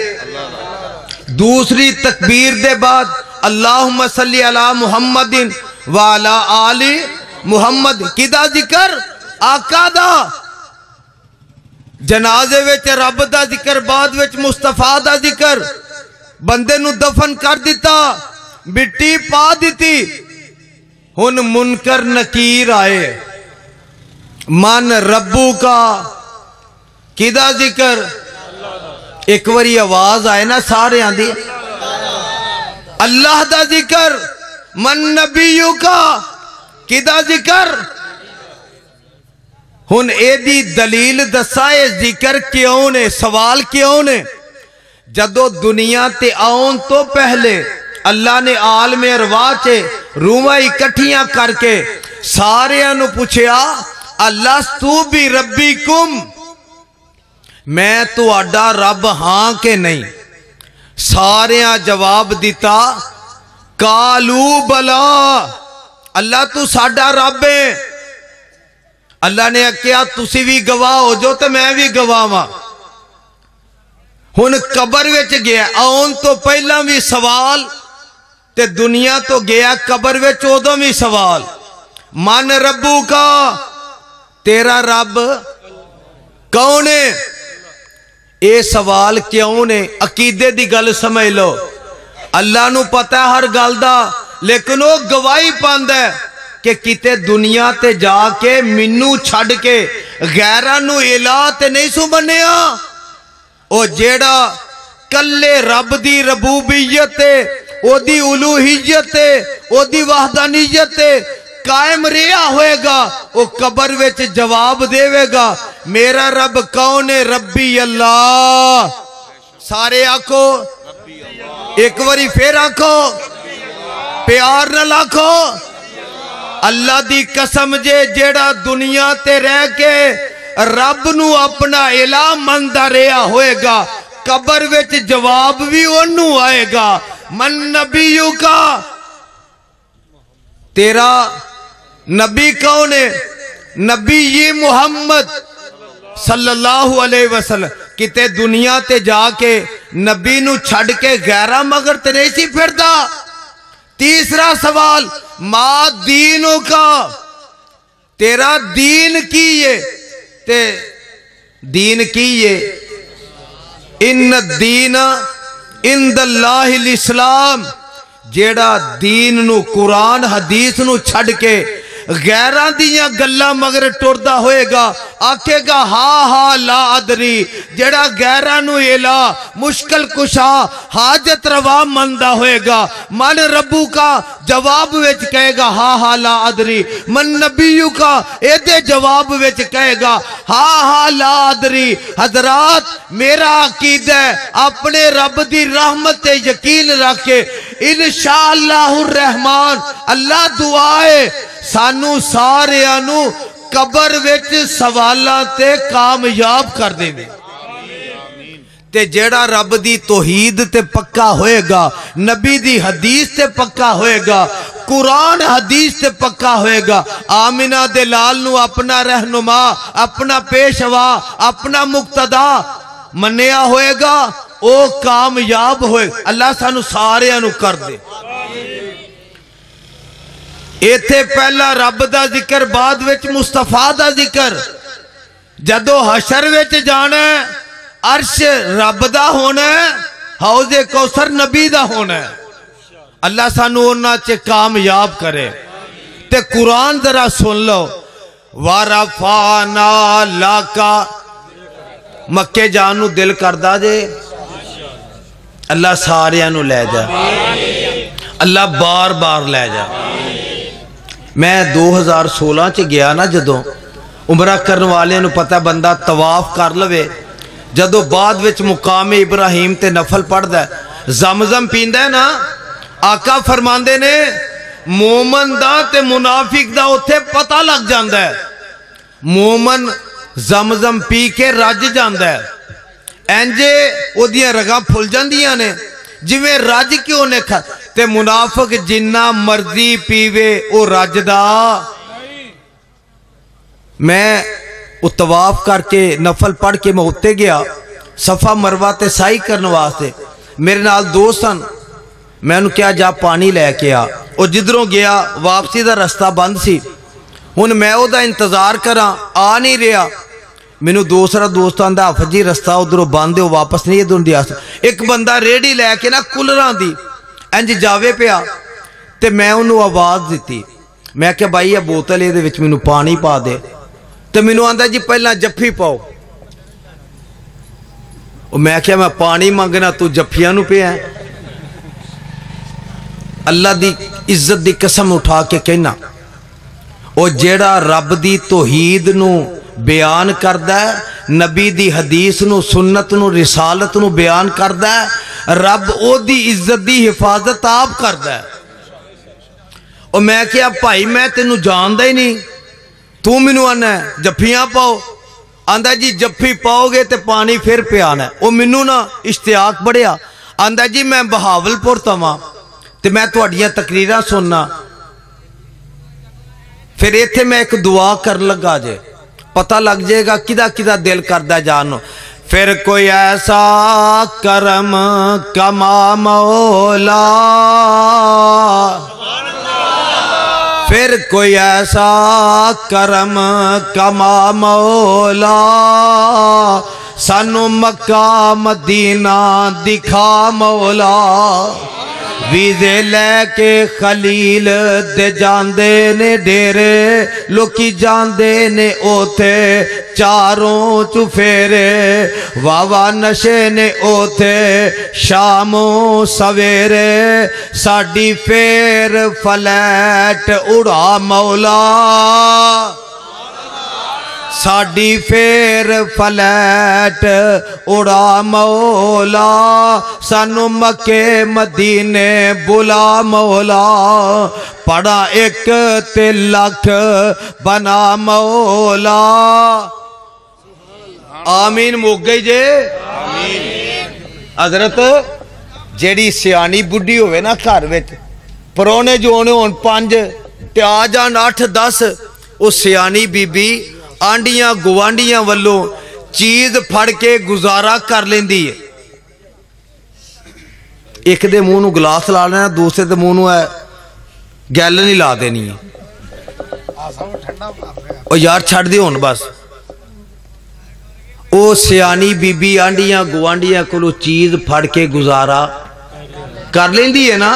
دوسری تکبیر دے بعد اللہم صلی علی محمد وعلا آل محمد. کیدا ذکر آقا دا. جنازے وچ رب دا ذکر بعد وچ مصطفیٰ دا ذکر. بندے نو دفن کر دیتا مٹی پا دیتی. ہن منکر نکیر آئے من ربو کا کیدا ذکر. ایک واری آواز آئے نا سارے آندھی اللہ دا ذکر. من نبیو کا کیدا ذکر. ہن اے دی دلیل دسائے ذکر کیوں نے سوال کیوں نے. جدو دنیا تے آؤن تو پہلے اللہ نے عالم ارواح چے روحاں اکٹھیاں کر کے سارے انو پوچھیا اللہ تو بھی ربی کم میں تو اڈا رب ہاں کے نہیں. سارے جواب دیتا کالو بلا اللہ تو ساڈا رب ہے. اللہ نے کہا تسی بھی گواہ ہو جو تو میں بھی گواہ ہاں. ہن قبر وچ گیا آن تو پہلا بھی سوال تے دنیا تو گیا قبر وچ ادوں بھی سوال. من ربو کا تیرا رب کون ہے. اے سوال کیوں نے عقیدے دی گل سمجھ لو. اللہ نو پتہ ہے ہر گل دا لیکن وہ گواہی پاندا ہے کہ کتے دنیا تے جا کے منو چھڑ کے غیراں نو الہ تے نہیں سو بنیا. او جیڑا کلے رب دی ربوبیت تے او دی الوہیت تے او دی وحدانیت تے قائم رہا ہوئے گا وہ قبر وچ جواب دے گا میرا رب کون ہے؟ ربی اللہ. سارے آکھو ایک واری پھر آکھو پیار نہ لاکھو. اللہ دی قسم جیڑا دنیا تے رہ کے رب نو اپنا الہ مندا رہا ہوئے گا قبر وچ جواب بھی انہوں آئے گا من نبیوں کا. تیرا نبی کون ہے؟ نبی یہ محمد صلی اللہ علیہ وسلم. کتے دنیا تے جا کے نبی نو چھڑ کے غیرہ مگر تے نہیں سی پھردا. تیسرا سوال ما دینوں کا تیرا دین کی ہے؟ تے دین کی ہے ان الدین عند اللہ الاسلام. جیڑا دین نو قرآن حدیث نو چھڑ کے غیران دیاں گلہ مگر ٹردہ ہوئے گا آکے گا ہاں لا ادری. جیڑا غیران نو الہ مشکل کشا حاجت روا مندہ ہوئے گا من ربو کا جواب وچ کہے گا ہاں لا ادری. من نبیو کا ایدے جواب وچ کہے گا ہاں لا ادری. حضرات میرا عقید ہے اپنے رب دی رحمت تے یقین رکھ کے انشاءاللہ الرحمن اللہ دعائے سانو سارے آنو قبر وچ سوالاں تے کامیاب کر دے میں. تے جیڑا رب دی توحید تے پکا ہوئے گا نبی دی حدیث تے پکا ہوئے گا قرآن حدیث تے پکا ہوئے گا آمینہ دے لال نو اپنا رہنما اپنا پیشوا اپنا مقتدا منیا ہوئے گا او کامیاب ہوئے. اللہ سانو سارے آنو کر دے. ایتھے پہلا رب دا ذکر بعد وچ مصطفیٰ دا ذکر. جدو حشر وچ جانا ہے عرش رب دا ہونا ہے حوض کوثر نبی دا ہونا ہے. اللہ سانو انہاں چے کامیاب کرے. تے قرآن ذرا سن لو وَرَفَعْنَا لَكَ مکے جانو دل کردہ دے اللہ سارے انو لے جا اللہ بار بار لے جا. میں 2016 چ گیا نا جدو عمرہ کرنے والے نو پتہ بندہ طواف کر لوے جدو بعد وچ مقام ابراہیم تے نفل پڑھ دا ہے زمزم پیندہ ہے نا آقا فرماندے نے مومن دا تے منافق دا اتھے پتہ لگ جاندہ ہے. مومن زمزم پی کے رج جاندہ ہے اینجے او دیاں رگاں پھل جاندیاں نے جویں رج کیوں نے کھا تے منافق جنہ مرضی پیوے او رج دا. میں طواف کر کے نفل پڑھ کے میں اتے گیا صفا مروہ تے سائی کرنے واسطے میرے نال دوستن میں انہوں کیا جا پانی لے کے اور جدروں گیا واپسی دا رستہ بند سی ہن میں او دا انتظار کراں آ نہیں رہا. مینوں دوسرا دوستان دا حافظ جی رستہ ادھروں بند ہے واپس نہیں ادھر دیا. ایک بندہ ریڈی لے کے نا کولراں دی انج جاوے پیا تے میں انہوں آواز دیتی میں کہ بھائی یہ بوتل ہے دے وچ مینوں پانی پا دے تے مینوں آندا جی پہلا جفی پاؤ. میں کہ میں پانی مانگنا تو جفیاں نو پہ ہے. اللہ دی عزت دی قسم اٹھا کے کہنا او جیڑا رب دی توحید نو بیان کردہ ہے نبی دی حدیث نو سنت نو رسالت نو بیان کردہ ہے رب او دی عزت دی حفاظت آپ کردہ ہے. اور میں کیا بھائی میں تینوں جاندہ ہی نہیں تو منو آنا ہے جفیاں پاؤ آندہ جی جفی پاؤ گے تے پانی پھر پہ آنا ہے. او منو نا اشتیاق بڑھیا آندہ جی میں بہاول پور تمام تے میں تو اڈیاں تقریرہ سننا پھر ایتھے میں ایک دعا کر لگا جے پتہ لگ جائے گا کدہ کدہ دل کردہ جانو. پھر کوئی ایسا کرم کما مولا پھر کوئی ایسا کرم کما مولا سانو مکہ مدینہ دکھا مولا. ویزے لے کے خلیل دے جاندے نے ڈیرے لوکی جاندے نے اوتھے چاروں چفیرے واوا نشے نے اوتھے شاموں سویرے ساڈی پھر فلیٹ اڑا مولا ساڈی پھر فلیٹ اڑا مولا سانو مکے مدینے بلا مولا پڑا ایک تے لکھ بنا مولا آمین مک گئی جے حضرت جیڑی سیانی بڈھی ہوئے نا گھر وچ پرونے جو ہونے ہون 5 تے آ جان 8-10 او سیانی بی بی آنڈیاں گوانڈیاں والوں چیز پھڑ کے گزارا کر لیندی ہے ایک دے منہ نو گلاس لا لینا دوسرے دے منہ نو گیلن ہی لا دینی ہے او یار چھڑ دی ہون بس او سیانی بی بی آنڈیاں گوانڈیاں کلو چیز پھڑ کے گزارا کر لیندی ہے نا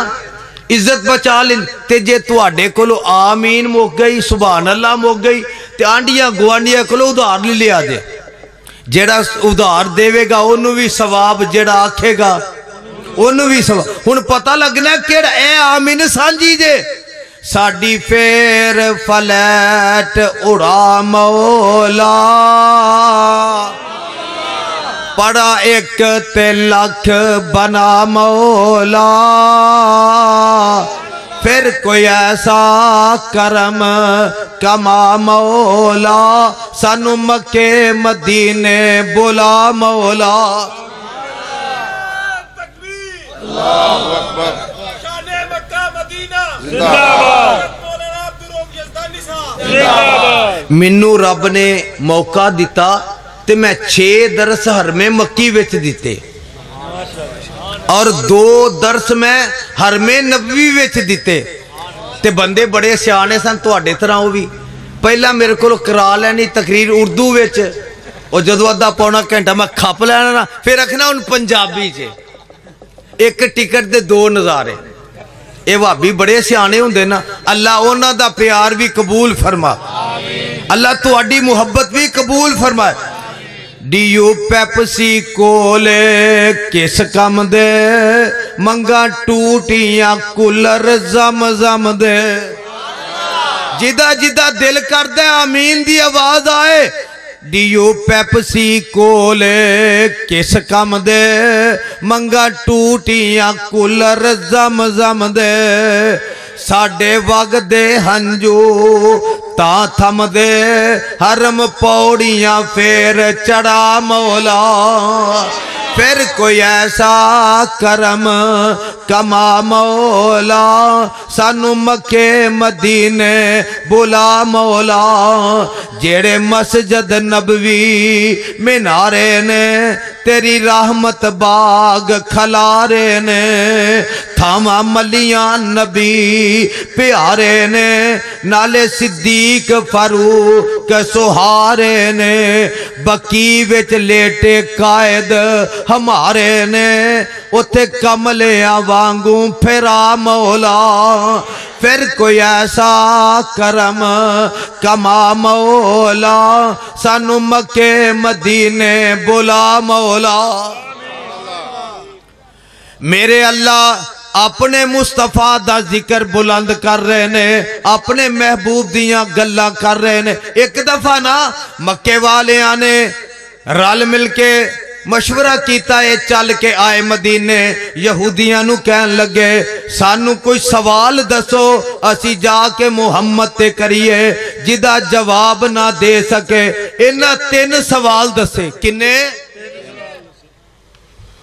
عزت بچا لیں تے جے تواڈے کولو آمین مک گئی سبحان اللہ مک گئی تے آنڈیاں گوانڈیاں کولو ادھار نہیں لیا دے جیڑا ادھار دیوے گا انہوں بھی ثواب جیڑا آکھے گا انہوں بھی ثواب ہن پتہ لگنا کیڑا اے آمین سانجی جے ساڈی پھر فلیٹ اڑا مولا پڑا ایک تے لکھ بنا مولا پھر کوئی ایسا کرم کما مولا سانو مکے مدینے بلا مولا اللہ اکبر شان مکہ مدینہ زندہ باد مولانا عبدالرؤف یزدانی صاحب زندہ باد منو رب نے موقع دیتا تے میں 6 درس حرم مکی وچ دیتے اور 2 درس میں حرم نبوی وچ دیتے تے بندے بڑے سیانے سن تواڈے طرح او بھی پہلا میرے کو کرا لینی تقریر اردو وچ اور جدو ادھا پونا گھنٹہ میں کھپ لینا نا پھر رکھنا ان پنجابی چ ایک ٹکٹ دے 2 نظارے اے بھابی بڑے سیانے ہوندے نا اللہ انہاں دا پیار بھی قبول فرما اللہ تواڈی محبت بھی قبول فرمائے ڈیو پیپسی کولے کس کم دے منگا ٹوٹیاں کولر زم زم دے جدہ جدہ دل کر دے آمین دی آواز آئے ڈیو پیپسی کولے کس کم دے منگا ٹوٹیاں کولر زم زم دے ساڑے وگ دے ہنجو تا تھم دے حرم پوڑیاں پھر چڑھا مولا پھر کوئی ایسا کرم کما مولا سانو مکے مدینے بلا مولا جیڑے مسجد نبوی مینارے نے تیری رحمت باغ کھلارے نے تھاما ملیاں نبی پیارے نے نالے صدیق فاروق سہارے نے بکی وچ لیٹے قائد ہمارے نے اتھے کملیاں وانگوں پھرا مولا پھر کوئی ایسا کرم کما مولا سانو مکے مدینے بلا مولا میرے اللہ اپنے مصطفیٰ دا ذکر بلند کر رہے نے اپنے محبوب دیاں گلاں کر رہے نے ایک دفعہ نا مکے والے آنے رل مل کے مشورہ کیتا ہے چل کے آئے مدینے یہودیاں نو کہن لگے سانو کوئی سوال دسو اسی جا کے محمد تے کریے جدا جواب نہ دے سکے انہاں 3 سوال دسے کنے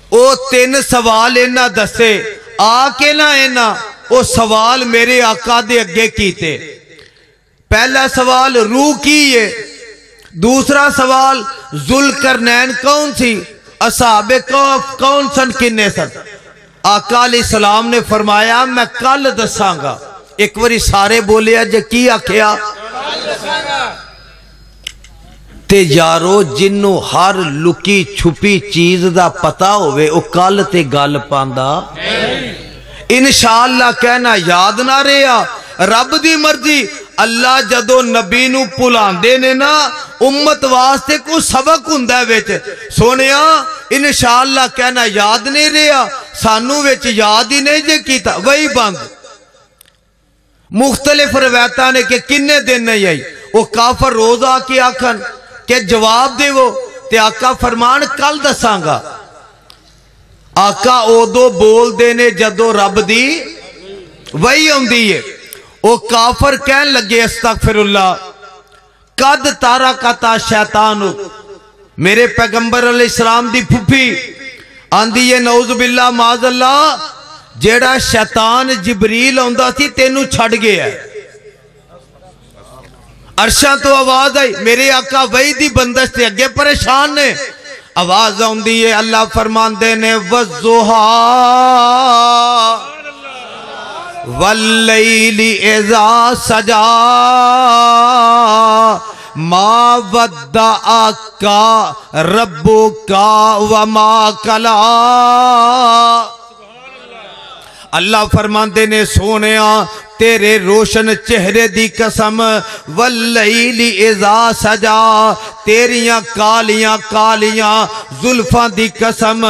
او 3 سوال انہاں دسے آ کے نہ اینا او سوال میرے آقا دے اگے کیتے پہلا سوال روح کی ہے دوسرا سوال ذوالقرنین کون سی اصحاب کہف کون سن کنے سن آقا علیہ السلام نے فرمایا میں کل دساں گا ایک واری سارے بولے جے کی آکھیا تے یارو جنو ہر لکی چھپی چیز دا پتا ہوئے او کل تے گل پاندا انشاءاللہ کہنا یاد نہ رہا رب دی مرضی اللہ جدو نبی نو پلاندے نے نا امت واسطے کو سبق ہوندا وچ سونیا انشاءاللہ کہنا یاد نہیں رہا سانو وچ یاد ہی نہیں جے کیتا وہی بند مختلف روایتاں نے کہ کنے دن نہیں آئی وہ کافر روز آ کے آکھن کہ جواب دے وہ تے آقا فرمان کل دساں گا آقا اودو بول دینے جدو رب دی وہی ہوندی ہے وہ کافر کہن لگے استغفر اللہ قد تارکتا شیطانو میرے پیغمبر علیہ السلام دی پھپھی آندی ہے نعوذ باللہ معاذ اللہ جیڑا شیطان جبریل ہوندا سی تینوں چھڑ گیا ہے عرشاں تو آواز آئی میرے آقا وہی دی بندش تے اگے پریشان نے آواز ہوندی ہے اللہ فرماندے نے والضحیٰ واللیل اذا سجا ما ودعک ربک وما کلا اللہ فرماندے نے سونیا تیرے روشن چہرے دی قسم واللیل اذا سجا تیریاں کالیاں کالیاں زلفاں دی قسم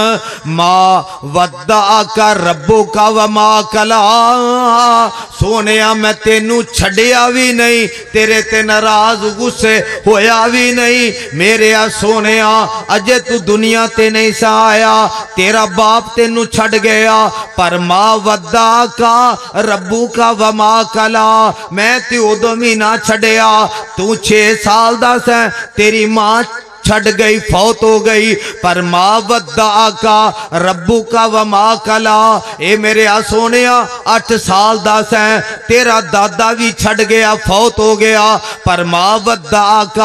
ما ودعک ربک وما کلا سونیا میں تینوں چھڑیا بھی نہیں تیرے تے ناراض غصے ہویا بھی نہیں میرے سونیا اجے تو دنیا تے نہیں سا آیا تیرا باپ تینوں چھڑ گیا پر ما ودعک ربک وما کلا میں تے ادو بھی نہ چھڑیا تو 6 سال دا سیں تیری ماں چھڑ گئی فوت ہو گئی پر ما ودعک ربک وما کلا اے میرے سونیا 8 سال دا سیں تیرا دادا بھی چھڑ گیا فوت ہو گیا پر ما ودعک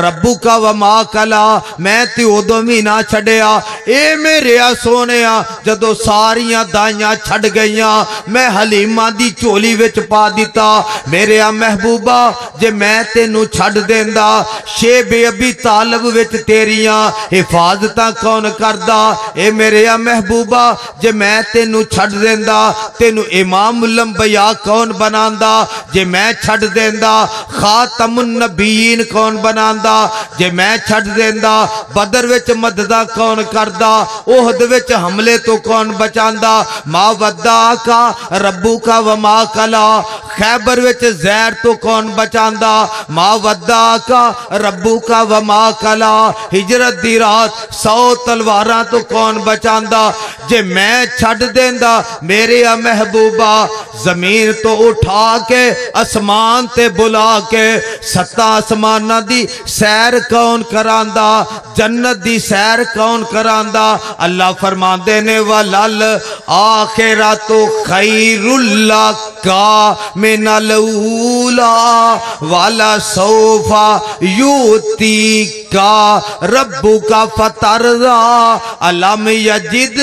ربک وما کلا میں تے ادو بھی نہ چھڑیا اے میرے سونیا جدو ساریاں دائیاں چھڑ گئیاں میں حلیمہ دی چولی وچ پا دیتا میرے محبوبہ جے میں تینوں چھڑ دیندا شیب ابی طالب وچ تیریاں حفاظتاں کون کردہ اے میرے محبوبہ جے میں تینوں چھڑ دیندا تینوں امام الانبیاء کون بناندا جے میں چھڑ دیندا خاتم النبیین کون بناندا جے میں چھڑ دیندا بدر وچ مددہ کون کردہ احد وچ حملے تو کون بچاندا ما ودعک ربک وما کلا خیبر وچ زہر تو کون بچاندا ما ودعک ربک وما کلا ہجرت دی رات 100 تلواراں تو کون بچاندا جے میں چھڑ دیندا میرے محبوبہ زمین تو اٹھا کے اسمان تے بلا کے 7 آسمانہ دی سیر کون کراندا جنت دی سیر کون کراندا اللہ فرماندے نے وَلَلْ آخِرَةُ خَيْرٌ لَكَ مِنَ الْأُولَىٰ وَلَسَوْفَ يُؤْتِيكَ ربک فترضیٰ علم یجد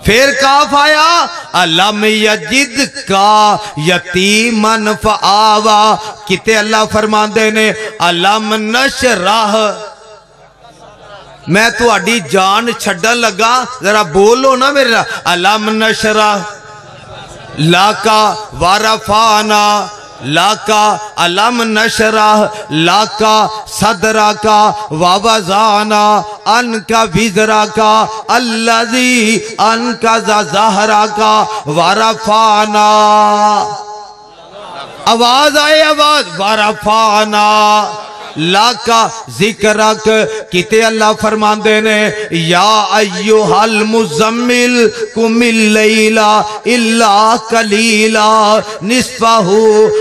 پھر کاف آیا علم یجد کا یتیمن فآوا کتے اللہ فرماندے نے علم نشرح میں تو اڈی جان چھڑن لگا ذرا بولو نا میرا علم نشرح لاکا ورفانا لاکا علم نشرح لاکا صدرکا ووضعنا انکا وزرکا اللذی انکا ظہرکا ورفانا آواز آئے آواز ورفانا لاکا ذکرک کتے اللہ فرماندے نے یا ایوہ المزمل کم اللیلہ الا قلیلہ نصفہ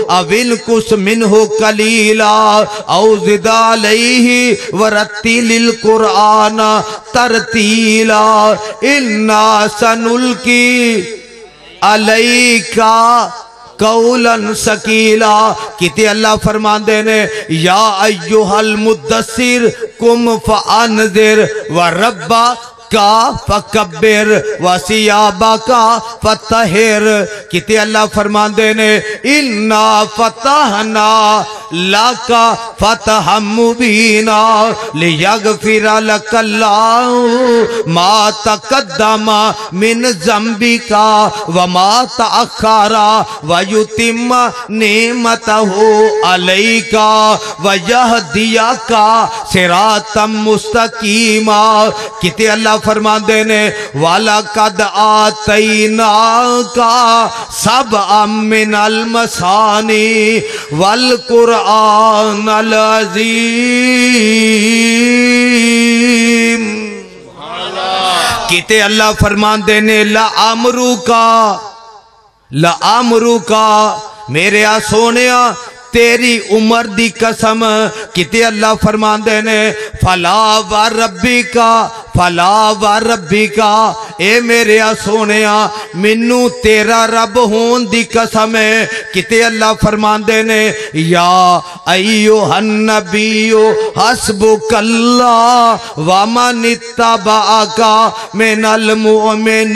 او انقص منہ قلیلہ او زد علیہ ورتل القرآن ترتیلا انا سنلکی علیکا قولاً سکیلا کتے اللہ فرماندے نے یا ایوہ المدثر کم فانذر وربا کا فکبر وسیابا کا فتحر کتے اللہ فرماندے نے انا فتحنا لکا فتحا مبینا لیغفر لک اللہ ما تقدم من ذنبک وما تأخر ویتم نعمتہ علیک ویہدیک صراطا مستقیما. کتے اللہ فرما دینے وَلَقَدْ آتَيْنَاكَ سَبْعًا مِّنَ الْمَثَانِي وَالْقُرْآنَ الْعَظِيمِ. کتے اللہ فرما دینے لَعَمْرُكَ میرے سونیا تیری عمر دی قسم. کتے اللہ فرما دینے فَلَا وَرَبِّكَ اے میرے سونیا منو تیرا رب ہون دی قسم ہے. کتے اللہ فرما دینے یا ایوہ النبی حسبک اللہ ومن اتبعک من المؤمنین.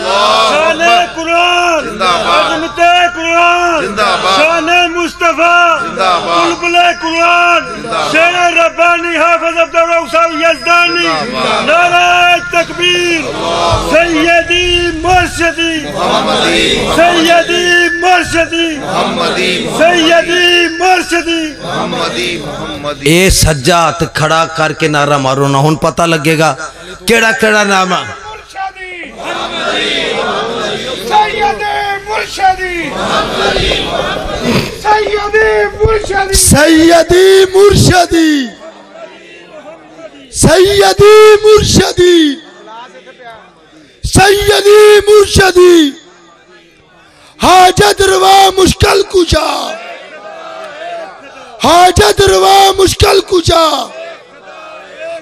شان قرآن عظمت قرآن شان مصطفیٰ بلبل قرآن شیر ربانی حافظ عبدالرؤف صاحب یزدانی. نعرہ تکبیر. سیدی مرشدی سیدی مرشدی سیدی مرشدی. اے سجاد کھڑا کر کے نعرہ مارو نہ ہون پتہ لگے گا کیڑا کیڑا نام ہے. سیدی مرشدی سیدی مرشدی سیدی مرشدی حاجت روا مشکل کشا حاجت روا مشکل کشا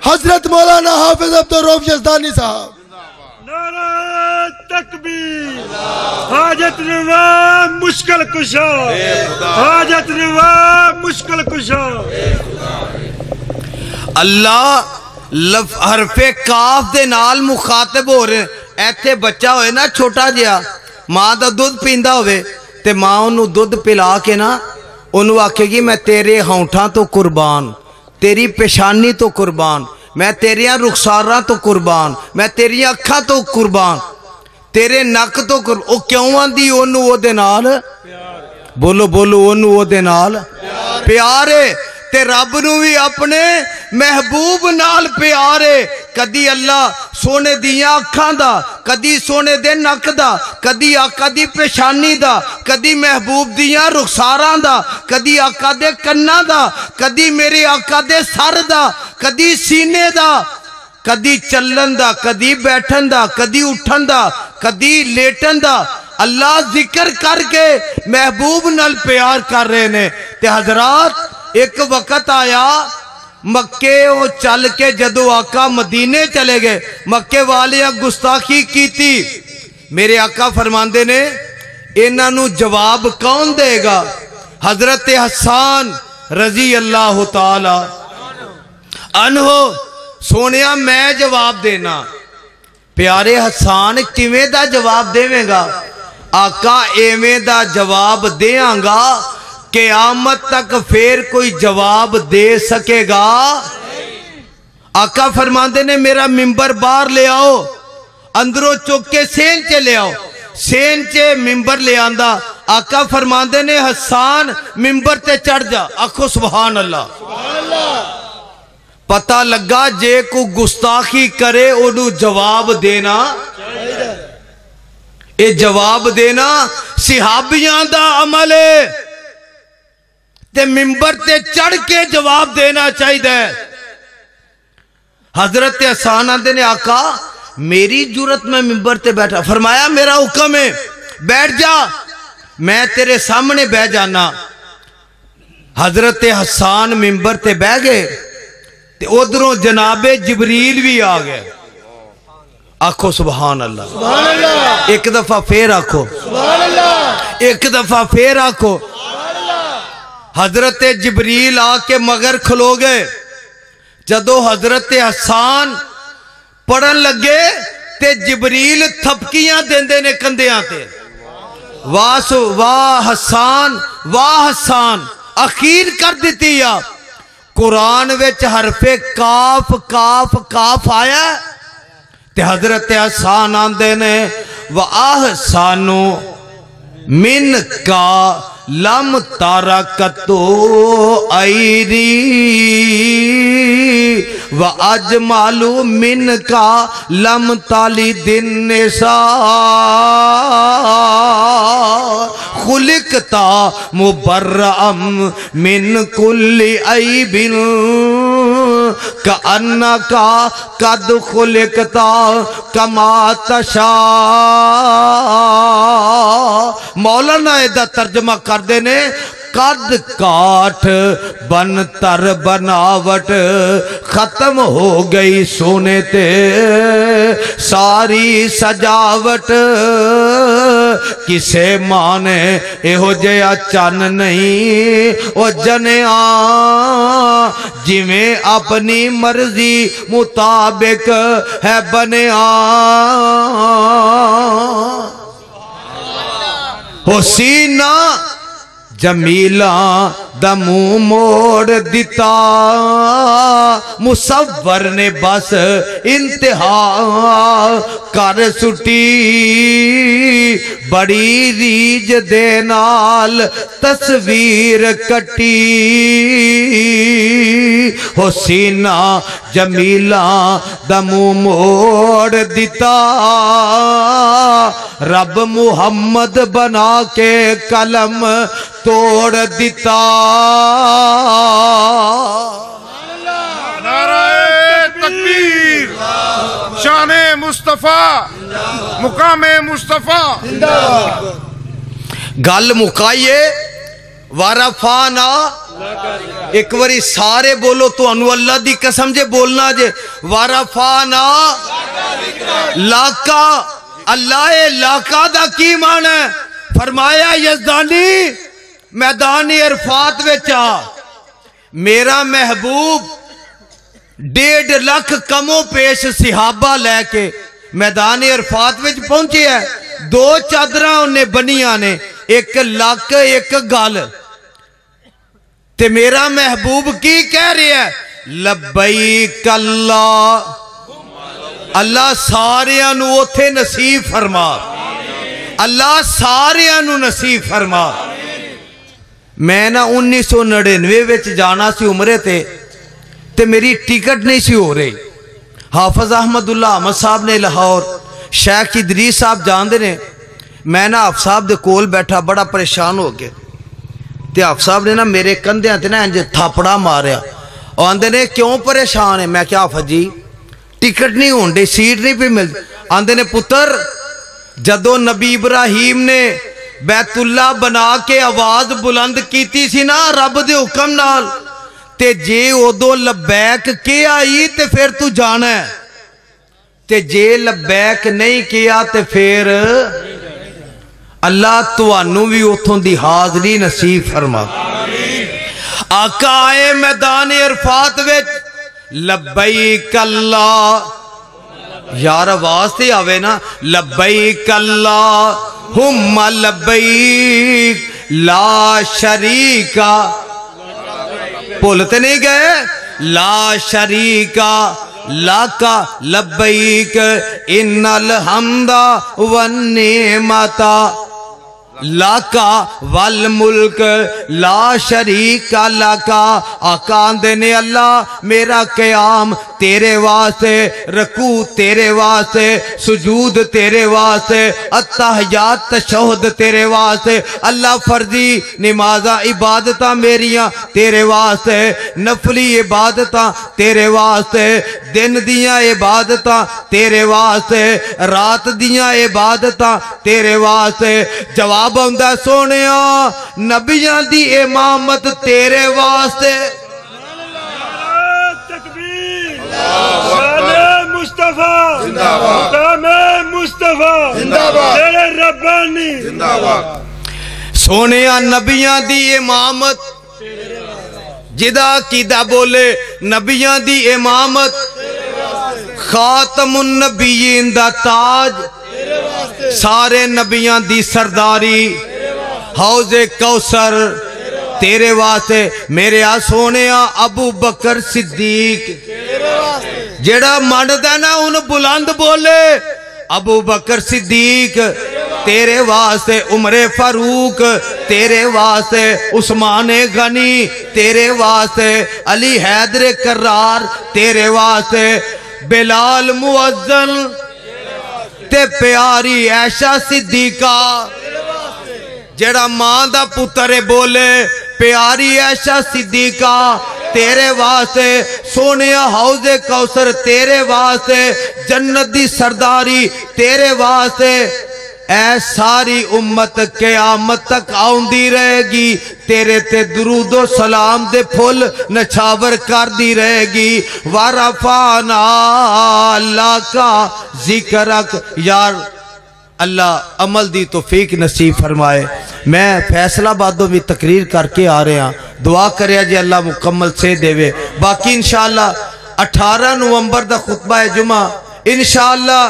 حضرت مولانا حافظ عبدالرؤف یزدانی صاحب. نعرہ تکبیر. حاجت روا مشکل کشا حاجت روا مشکل کشا. اللہ حرف کاف دے نال مخاطب ہو رہے. ایتھے بچہ ہوئے نا چھوٹا جیا ماں دا دودھ پیندہ ہوئے تے ماں انہوں دودھ پلا کے نا انہوں آکھے گی میں تیرے ہونٹاں تو قربان تیری پیشانی تو قربان میں تیریاں رخساراں تو قربان میں تیریاں اکھاں تو قربان تیرے نک تو قربان. او کیوں آندی انہوں وہ دے نال بولو انہوں وہ دے نال پیارے تے رب نو بھی اپنے محبوب نال پیارے. کدی اللہ سونے دیاں اکھاں دا کدی سونے دے نک دا کدی آقا دی پیشانی دا کدی محبوب دیاں رخساراں دا کدی آقا دے کناں دا کدی میرے آقا دے سر دا کدی سینے دا کدی چلن دا کدی بیٹھن دا کدی اٹھن دا کدی لیٹن دا. اللہ ذکر کر کے محبوب نال پیار کر رہے نے. تے حضرات ایک وقت آیا مکے وہ چل کے جدو آقا مدینے چلے گئے مکے والے گستاخی کی تھی. میرے آقا فرماندے نے انہاں نو جواب کون دے گا. حضرت حسان رضی اللہ تعالی عنہ سونیا میں جواب دینا. پیارے حسان کیویں دا جواب دیویں گا. آقا ایویں دا جواب دیاں گا قیامت تک پھر کوئی جواب دے سکے گا. آقا فرماندے نے میرا ممبر باہر لے آؤ اندروں چک کے سین چے لے آؤ. سین چے ممبر لے آندہ. آقا فرماندے نے حسان ممبر تے چڑھ جا. آکھو سبحان اللہ. پتہ لگا جے کو گستاخی کرے انہوں جواب دینا اے جواب دینا صحابیاں دا عمل ہے تے ممبر تے چڑھ کے جواب دینا چاہیے. حضرت حسان آندے نے آقا میری جرت میں ممبر تے بیٹھا. فرمایا میرا حکم ہے بیٹھ جا میں تیرے سامنے بیٹھ جانا. حضرت حسان ممبر تے بیٹھ گئے تے ادھروں جناب جبریل بھی آ گئے. آکھو سبحان اللہ. ایک دفعہ پھر آکھو ایک دفعہ پھر آکھو. حضرت جبریل آ کے مگر کھلو گئے. جدو حضرت حسان پڑھن لگے تے جبریل تھپکیاں دیندے نے کندیاں تے واہ حسان اخیر کر دیتی یا قرآن وچ حرف کاف آیا تے حضرت حسان آندے نے وَأَحْسَنُ مِنْكَ لَمْ تَرَكَتُ عَيْنِي وَأَجْمَلُ مِنْكَ لَمْ تَلِدِ النِّسَاءُ خُلِقْتَ مُبَرَّأً مِنْ كُلِّ عَيْبٍ كَأَنَّكَ قَدْ خُلِقْتَ كَمَا تَشَاءُ مولانا ایدہ ترجمہ کر دینے قد کاٹ بن تر بناوٹ ختم ہو گئی سونے تے ساری سجاوٹ کسے مانے ایہو جیا چن نہیں او جنیاں جویں اپنی مرضی مطابق ہے بنیاں حسینہ جمیلہ دمو موڑ دیتا مصور نے بس انتہا کر سٹی بڑی ریج دے نال تصویر کٹی حسینہ جمیلہ دمو موڑ دیتا رب محمد بنا کے قلم توڑ دیتا نعرہ تکبیر شان مصطفیٰ مقام مصطفیٰ گل مکائیے ورفانا ایک واری سارے بولو تو انو اللہ دی قسم جے بولنا جے ورفانا لاکا اللہ لاکا دا کی معنی ہے فرمایا یزدانی میدانی عرفات وچا میرا محبوب 1.5 لاکھ کموں پیش صحابہ لے کے میدانی عرفات وچ پہنچے ہے 2 چادرہ انہیں بنیاں نے 1 لاکھ 1 گال تے میرا محبوب کی کہہ رہے ہے لبیک اللہ سارے انو اوتھے نصیب فرما اللہ سارے انو نصیب فرما میں نا 1999 وچ جانا سی عمرے تے میری ٹکٹ نہیں سی ہو رہی حافظ احمد اللہ احمد صاحب نے لاہور شیخ ادریس صاحب جان دے نے میں نا حافظ صاحب دے کول بیٹھا بڑا پریشان ہو گیا تے حافظ صاحب نے نا میرے کندھیاں تے نا انجے تھاپڑا ماریا اور آندے نے کیوں پریشان ہے میں کیا حافظ جی ٹکٹ نہیں ہون دے سیٹ نہیں پہ مل آندے نے پتر جدو نبی ابراہیم نے بیت اللہ بنا کے آواز بلند کیتی سی نا رب دے حکم نال تے جے ادو لبیک کے آئی تے پھر تو جانا ہے تے جے لبیک نہیں کیا تے پھر اللہ توانو بھی اتھوں دی حاضری نصیب فرما آقا آئے میدان عرفات وچ لبیک اللہ یار آواز تے آوے نا لبیک اللہم لبیک لا شریکا بولتے نہیں گئے لا شریکا لاکا لبیک ان الحمد والنعمت لاکا والملک لا شریک لاکا آقا دینے اللہ میرا قیام تیرے واسطے رکوع تیرے واسطے سجود تیرے واسطے التحیات تشہد تیرے واسطے اللہ فرضی نمازہ عبادتاں میریاں تیرے واسطے نفلی عبادتاں تیرے واسطے دن دیاں عبادتاں تیرے واسطے رات دیاں عبادتاں تیرے واسطے جواب ہوندہ سونیاں نبیاں دی امامت تیرے واسطے مصطفیٰ مقام مصطفیٰ تیرے ربانی سونیاں نبیاں دی امامت جدا کیدہ بولے نبیاں دی امامت خاتم النبیین دا تاج سارے نبیاں دی سرداری حوض کوثر تیرے واسطے میرے سونے ابو بکر صدیق جیڑا ماندا نا ان بلند بولے ابو بکر صدیق تیرے واسطے عمر فاروق تیرے واسطے عثمان غنی تیرے واسطے علی حیدر کرار تیرے واسطے بلال مؤذن تے پیاری عائشہ صدیقہ جیڑا ماں دا پتر بولے پیاری عائشہ صدیقہ تیرے واسطے سونے حوض کوثر تیرے واسطے جنت دی سرداری تیرے واسطے اے ساری امت قیامت تک آؤندی رہے گی تیرے تے درود و سلام دے پھول نچھاور کر دی رہے گی ورفعنا اللہ کا ذکرک یار اللہ عمل دی توفیق نصیب فرمائے میں فیصلہ آبادوں بھی تقریر کر کے آ رہے ہیں دعا کریا جی اللہ مکمل سے دے وے باقی انشاءاللہ 18 نومبر دا خطبہ جمعہ انشاءاللہ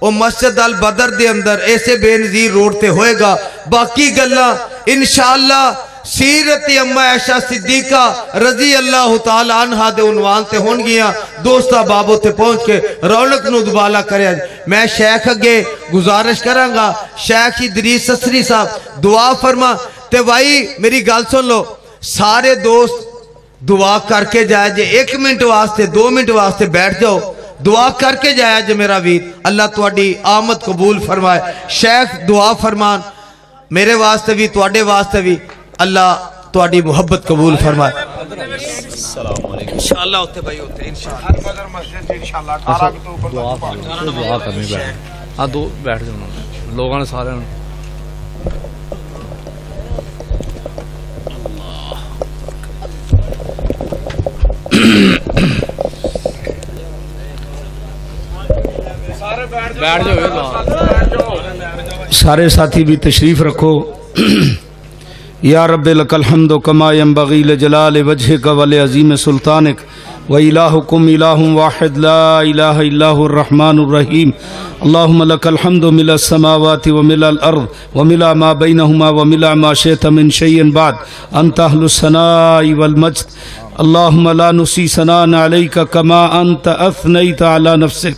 وہ مسجد البدر دے اندر ایسے بے نظیر روڈ تے ہوئے گا باقی گلہ انشاءاللہ سیرت امہ عائشہ صدیقہ رضی اللہ تعالیٰ عنہ دے عنوان تے ہون گیا دوستہ بابوں تے پہنچ کے رونق نو دبالا کرے میں شیخ اگے گزارش کرانگا شیخ ادریس سسری صاحب دعا فرما تے بھائی میری گال سن لو سارے دوست دعا کر کے جائے جے 1 منٹ واسطے 2 منٹ واسطے بیٹھ جاؤ دعا کر کے جایا جے میرا ویر اللہ تواڈی آمد قبول فرمائے شیخ دعا فرمان میرے واسطے بھی تواڈے واسطے بھی اللہ تواڈی محبت قبول فرمائے السلام علیکم انشاءاللہ ہوتے بھائی ہوتے انشاءاللہ دعا کرنی بیٹھ ہاں دو بیٹھ جاؤ لوگوں نے سارے سارے ساتھی بھی تشریف رکھو یا رب لک الحمد کما ینبغی لجلال وجہک ولعظیم سلطانک وإلہکم الہ واحد لا الہ الا هو الرحمن الرحیم اللہم لک الحمد ملء السماوات وملء الارض وملء ما بینہما وملء ما شئت من شیء بعد انت اہل الثناء والمجد اللهم لا نحصي ثناء عليك كما أنت أثنيت على نفسك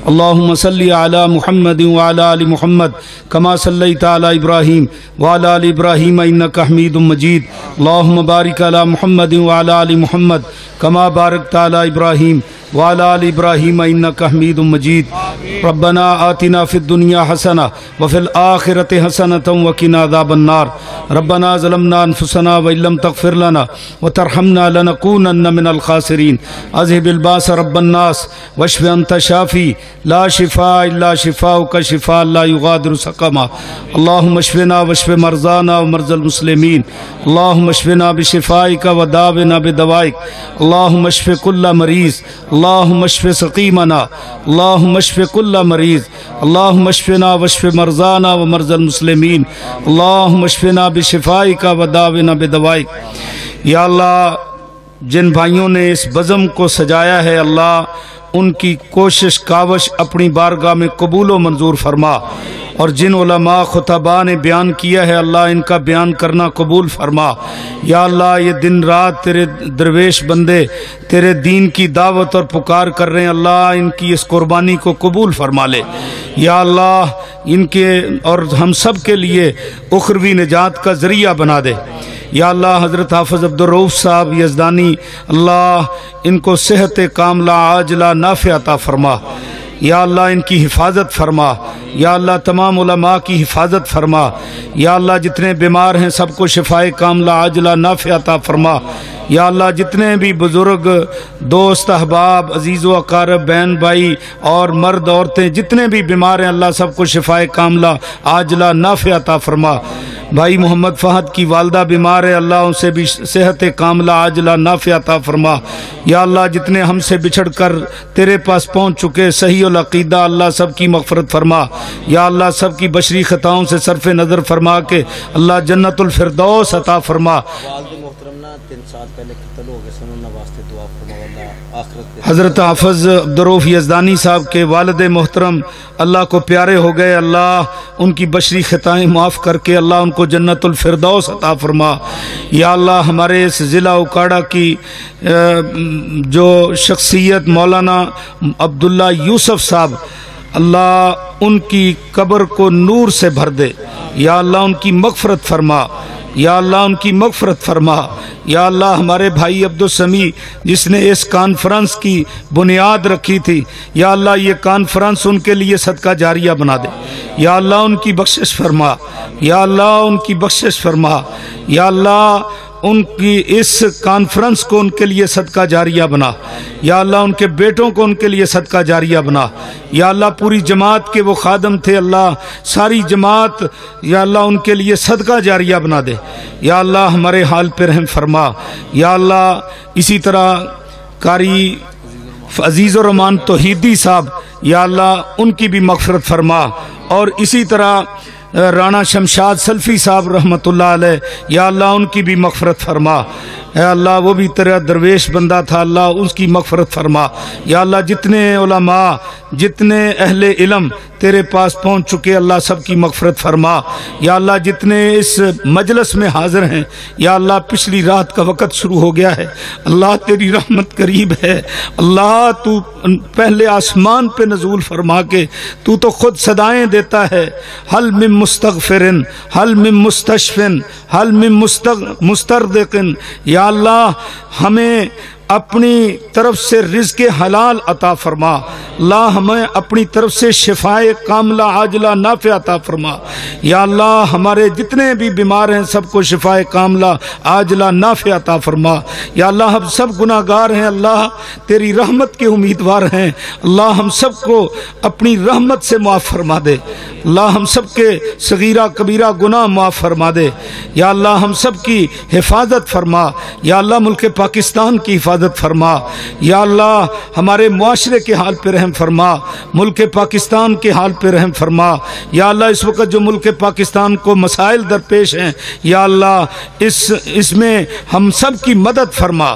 اللهم صل على محمد وعلى آل محمد كما صليت على إبراهيم وعلى آل إبراهيم إنك حميد مجيد اللهم بارك على محمد وعلى آل محمد كما باركت على إبراهيم وعلى آل إبراهيم إنك حميد مجيد ربنا آتنا في الدنيا حسنة وفي الآخرة حسنة وقنا عذاب النار ربنا ظلمنا أنفسنا وإن لم تغفر لنا وترحمنا لنكونن من الخاسرين أذهب الباس رب الناس واشف أنت شافي لا شفاء إلا شفاؤك شفاء لا يغادر سقما اللهم اشفنا واشف مرضانا ومرضى المسلمين اللهم اشفنا بشفائك وداونا بدوائك اللهم اشف كل مريض اللهم اشف سقيمنا اللهم اشف كل مريض اللهم اشفنا واشف مرضانا ومرضى المسلمين اللهم اشفنا بشفائك وداونا بدوائك یا اللہ جن بھائیوں نے اس بزم کو سجایا ہے اللہ ان کی کوشش کاوش اپنی بارگاہ میں قبول و منظور فرما اور جن علماء خطباء نے بیان کیا ہے اللہ ان کا بیان کرنا قبول فرما یا اللہ یہ دن رات تیرے درویش بندے تیرے دین کی دعوت اور پکار کر رہے ہیں اللہ ان کی اس قربانی کو قبول فرما لے یا اللہ ان کے اور ہم سب کے لیے اخروی نجات کا ذریعہ بنا دے یا اللہ حضرت حافظ عبدالرؤف صاحب یزدانی اللہ ان کو صحت کاملہ عاجلہ نافع عطا فرما یا اللہ ان کی حفاظت فرما یا اللہ تمام علماء کی حفاظت فرما یا اللہ جتنے بیمار ہیں سب کو شفائے کاملہ عاجلہ نافع عطا فرما یا اللہ جتنے بھی بزرگ دوست احباب عزیز و اقارب بہن بھائی اور مرد عورتیں جتنے بھی بیمار ہیں اللہ سب کو شفائے کاملہ عاجلہ نافع عطا فرما بھائی محمد فہد کی والدہ بیمار ہے اللہ ان سے بھی صحت کاملہ عاجلہ نافع عطا فرما یا اللہ جتنے ہم سے بچھڑ کر تیرے پاس پہنچ چکے صحیح العقیدہ اللہ سب کی مغفرت فرما یا اللہ سب کی بشری خطاؤں سے صرف نظر فرما کے اللہ جنت الفردوس عطا فرما حضرت حافظ عبدالرؤوف یزدانی صاحب کے والد محترم اللہ کو پیارے ہو گئے، اللہ ان کی بشری خطائیں معاف کر کے اللہ ان کو جنت الفردوس عطا فرما۔ یا اللہ ہمارے اس ضلع اوکاڑا کی جو شخصیت مولانا عبداللہ یوسف صاحب، اللہ ان کی قبر کو نور سے بھر دے، یا اللہ ان کی مغفرت فرما، یا اللہ ان کی مغفرت فرما۔ یا اللہ ہمارے بھائی عبدالسمیع جس نے اس کانفرنس کی بنیاد رکھی تھی، یا اللہ یہ کانفرنس ان کے لیے صدقہ جاریہ بنا دے، یا اللہ ان کی بخشش فرما، یا اللہ ان کی بخشش فرما، یا اللہ ان کی اس کانفرنس کو ان کے لیے صدقہ جاریہ بنا، یا اللہ ان کے بیٹوں کو ان کے لیے صدقہ جاریہ بنا، یا اللہ پوری جماعت کے وہ خادم تھے، اللہ ساری جماعت یا اللہ ان کے لیے صدقہ جاریہ بنا دے، یا اللہ ہمارے حال پہ رحم فرما۔ یا اللہ اسی طرح قاری عزیز الرحمان توحیدی صاحب، یا اللہ ان کی بھی مغفرت فرما، اور اسی طرح رانا شمشاد سلفی صاحب رحمۃ اللہ علیہ، یا اللہ ان کی بھی مغفرت فرما۔ اے اللہ وہ بھی تیرا درویش بندہ تھا، اللہ اس کی مغفرت فرما۔ یا اللہ جتنے علماء، جتنے اہل علم تیرے پاس پہنچ چکے، اللہ سب کی مغفرت فرما۔ یا اللہ جتنے اس مجلس میں حاضر ہیں، یا اللہ پچھلی رات کا وقت شروع ہو گیا ہے، اللہ تیری رحمت قریب ہے، اللہ تو پہلے آسمان پہ نزول فرما کے تو خود صدائیں دیتا ہے، حل من مستغفرن، حل من مستشفن، حل من مستردقن۔ یا اللہ ہمیں اپنی طرف سے رزق حلال عطا فرما، اللہ ہمیں اپنی طرف سے شفائے کاملہ عاجلہ نافع عطا فرما۔ یا اللہ ہمارے جتنے بھی بیمار ہیں سب کو شفائے کاملہ عاجلہ نافع عطا فرما۔ یا اللہ ہم سب گناہ گار ہیں، اللہ تیری رحمت کے امیدوار ہیں، اللہ ہم سب کو اپنی رحمت سے معاف فرما دے، اللہ ہم سب کے صغیرہ کبیرہ گناہ معاف فرما دے۔ یا اللہ ہم سب کی حفاظت فرما، یا اللہ ملک پاکستان کی حفاظت فرما۔ یا اللہ ہمارے معاشرے کے حال پہ رحم فرما، ملک پاکستان کے حال پہ رحم فرما۔ یا اللہ اس وقت جو ملک پاکستان کو مسائل درپیش ہیں، یا اللہ اس میں ہم سب کی مدد فرما۔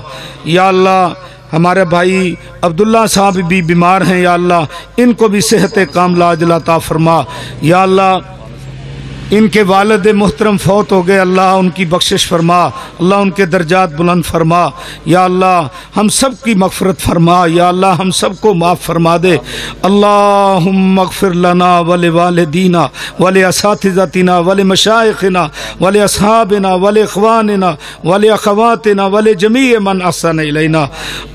یا اللہ ہمارے بھائی عبداللہ صاحب بھی بیمار ہیں، یا اللہ ان کو بھی صحت کاملہ عاجلہ عطا فرما۔ یا اللہ ان کے والد محترم فوت ہو گئے، اللہ ان کی بخشش فرما، اللہ ان کے درجات بلند فرما۔ یا اللہ ہم سب کی مغفرت فرما، یا اللہ ہم سب کو معاف فرما دے۔ اللہم اغفر لنا ولوالدینا ولاساتذتنا ولمشائخنا ولاصحابنا ولاخواننا ولاخواتنا ولجمیع من احسن الینا۔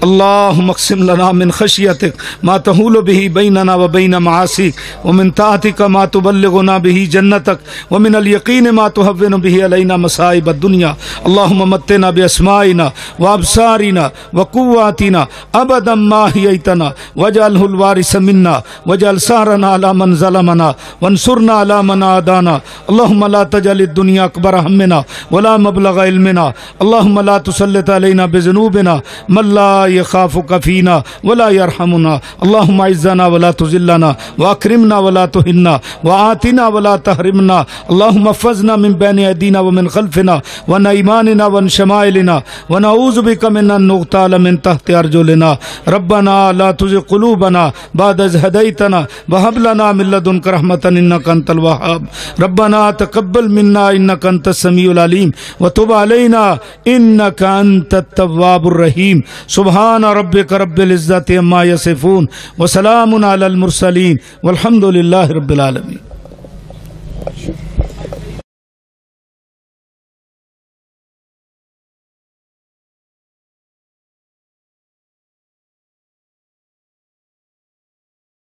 اللہم اقسم لنا من خشیتک ما تحول به بیننا وبین معاصیک، ومن طاعتک ما تبلغنا به جنتک، ومن الیقین ما تهون به علینا مصائب الدنیا۔ اللهم متنا باسمائنا وابصارنا وقواتنا ابدا ما احییتنا واجعله الوارث منا واجعل ثارنا على من ظلمنا وانصرنا على من عادانا۔ اللهم لا تجعل الدنيا اکبر همنا ولا مبلغ علمنا، اللهم لا تسلط علينا بذنوبنا من لا يخافك فينا ولا يرحمنا۔ اللهم اعزنا ولا تذلنا، واکرمنا ولا تهنا، وآتنا ولا تحرمنا۔ اللهم احفظنا من بين ايدينا ومن خلفنا وعن ايماننا وعن شمائلنا، ونعوذ بك من ان نغتال من تحت ارجلنا۔ ربنا لا تزغ قلوبنا بعد إذ هديتنا وهب لنا من لدنك رحمة انك انت الوهاب۔ ربنا تقبل منا انك انت السميع العليم وتب علينا انك انت التواب الرحيم۔ سبحان ربك رب العزة عما يصفون وسلام على المرسلين والحمد لله رب العالمين۔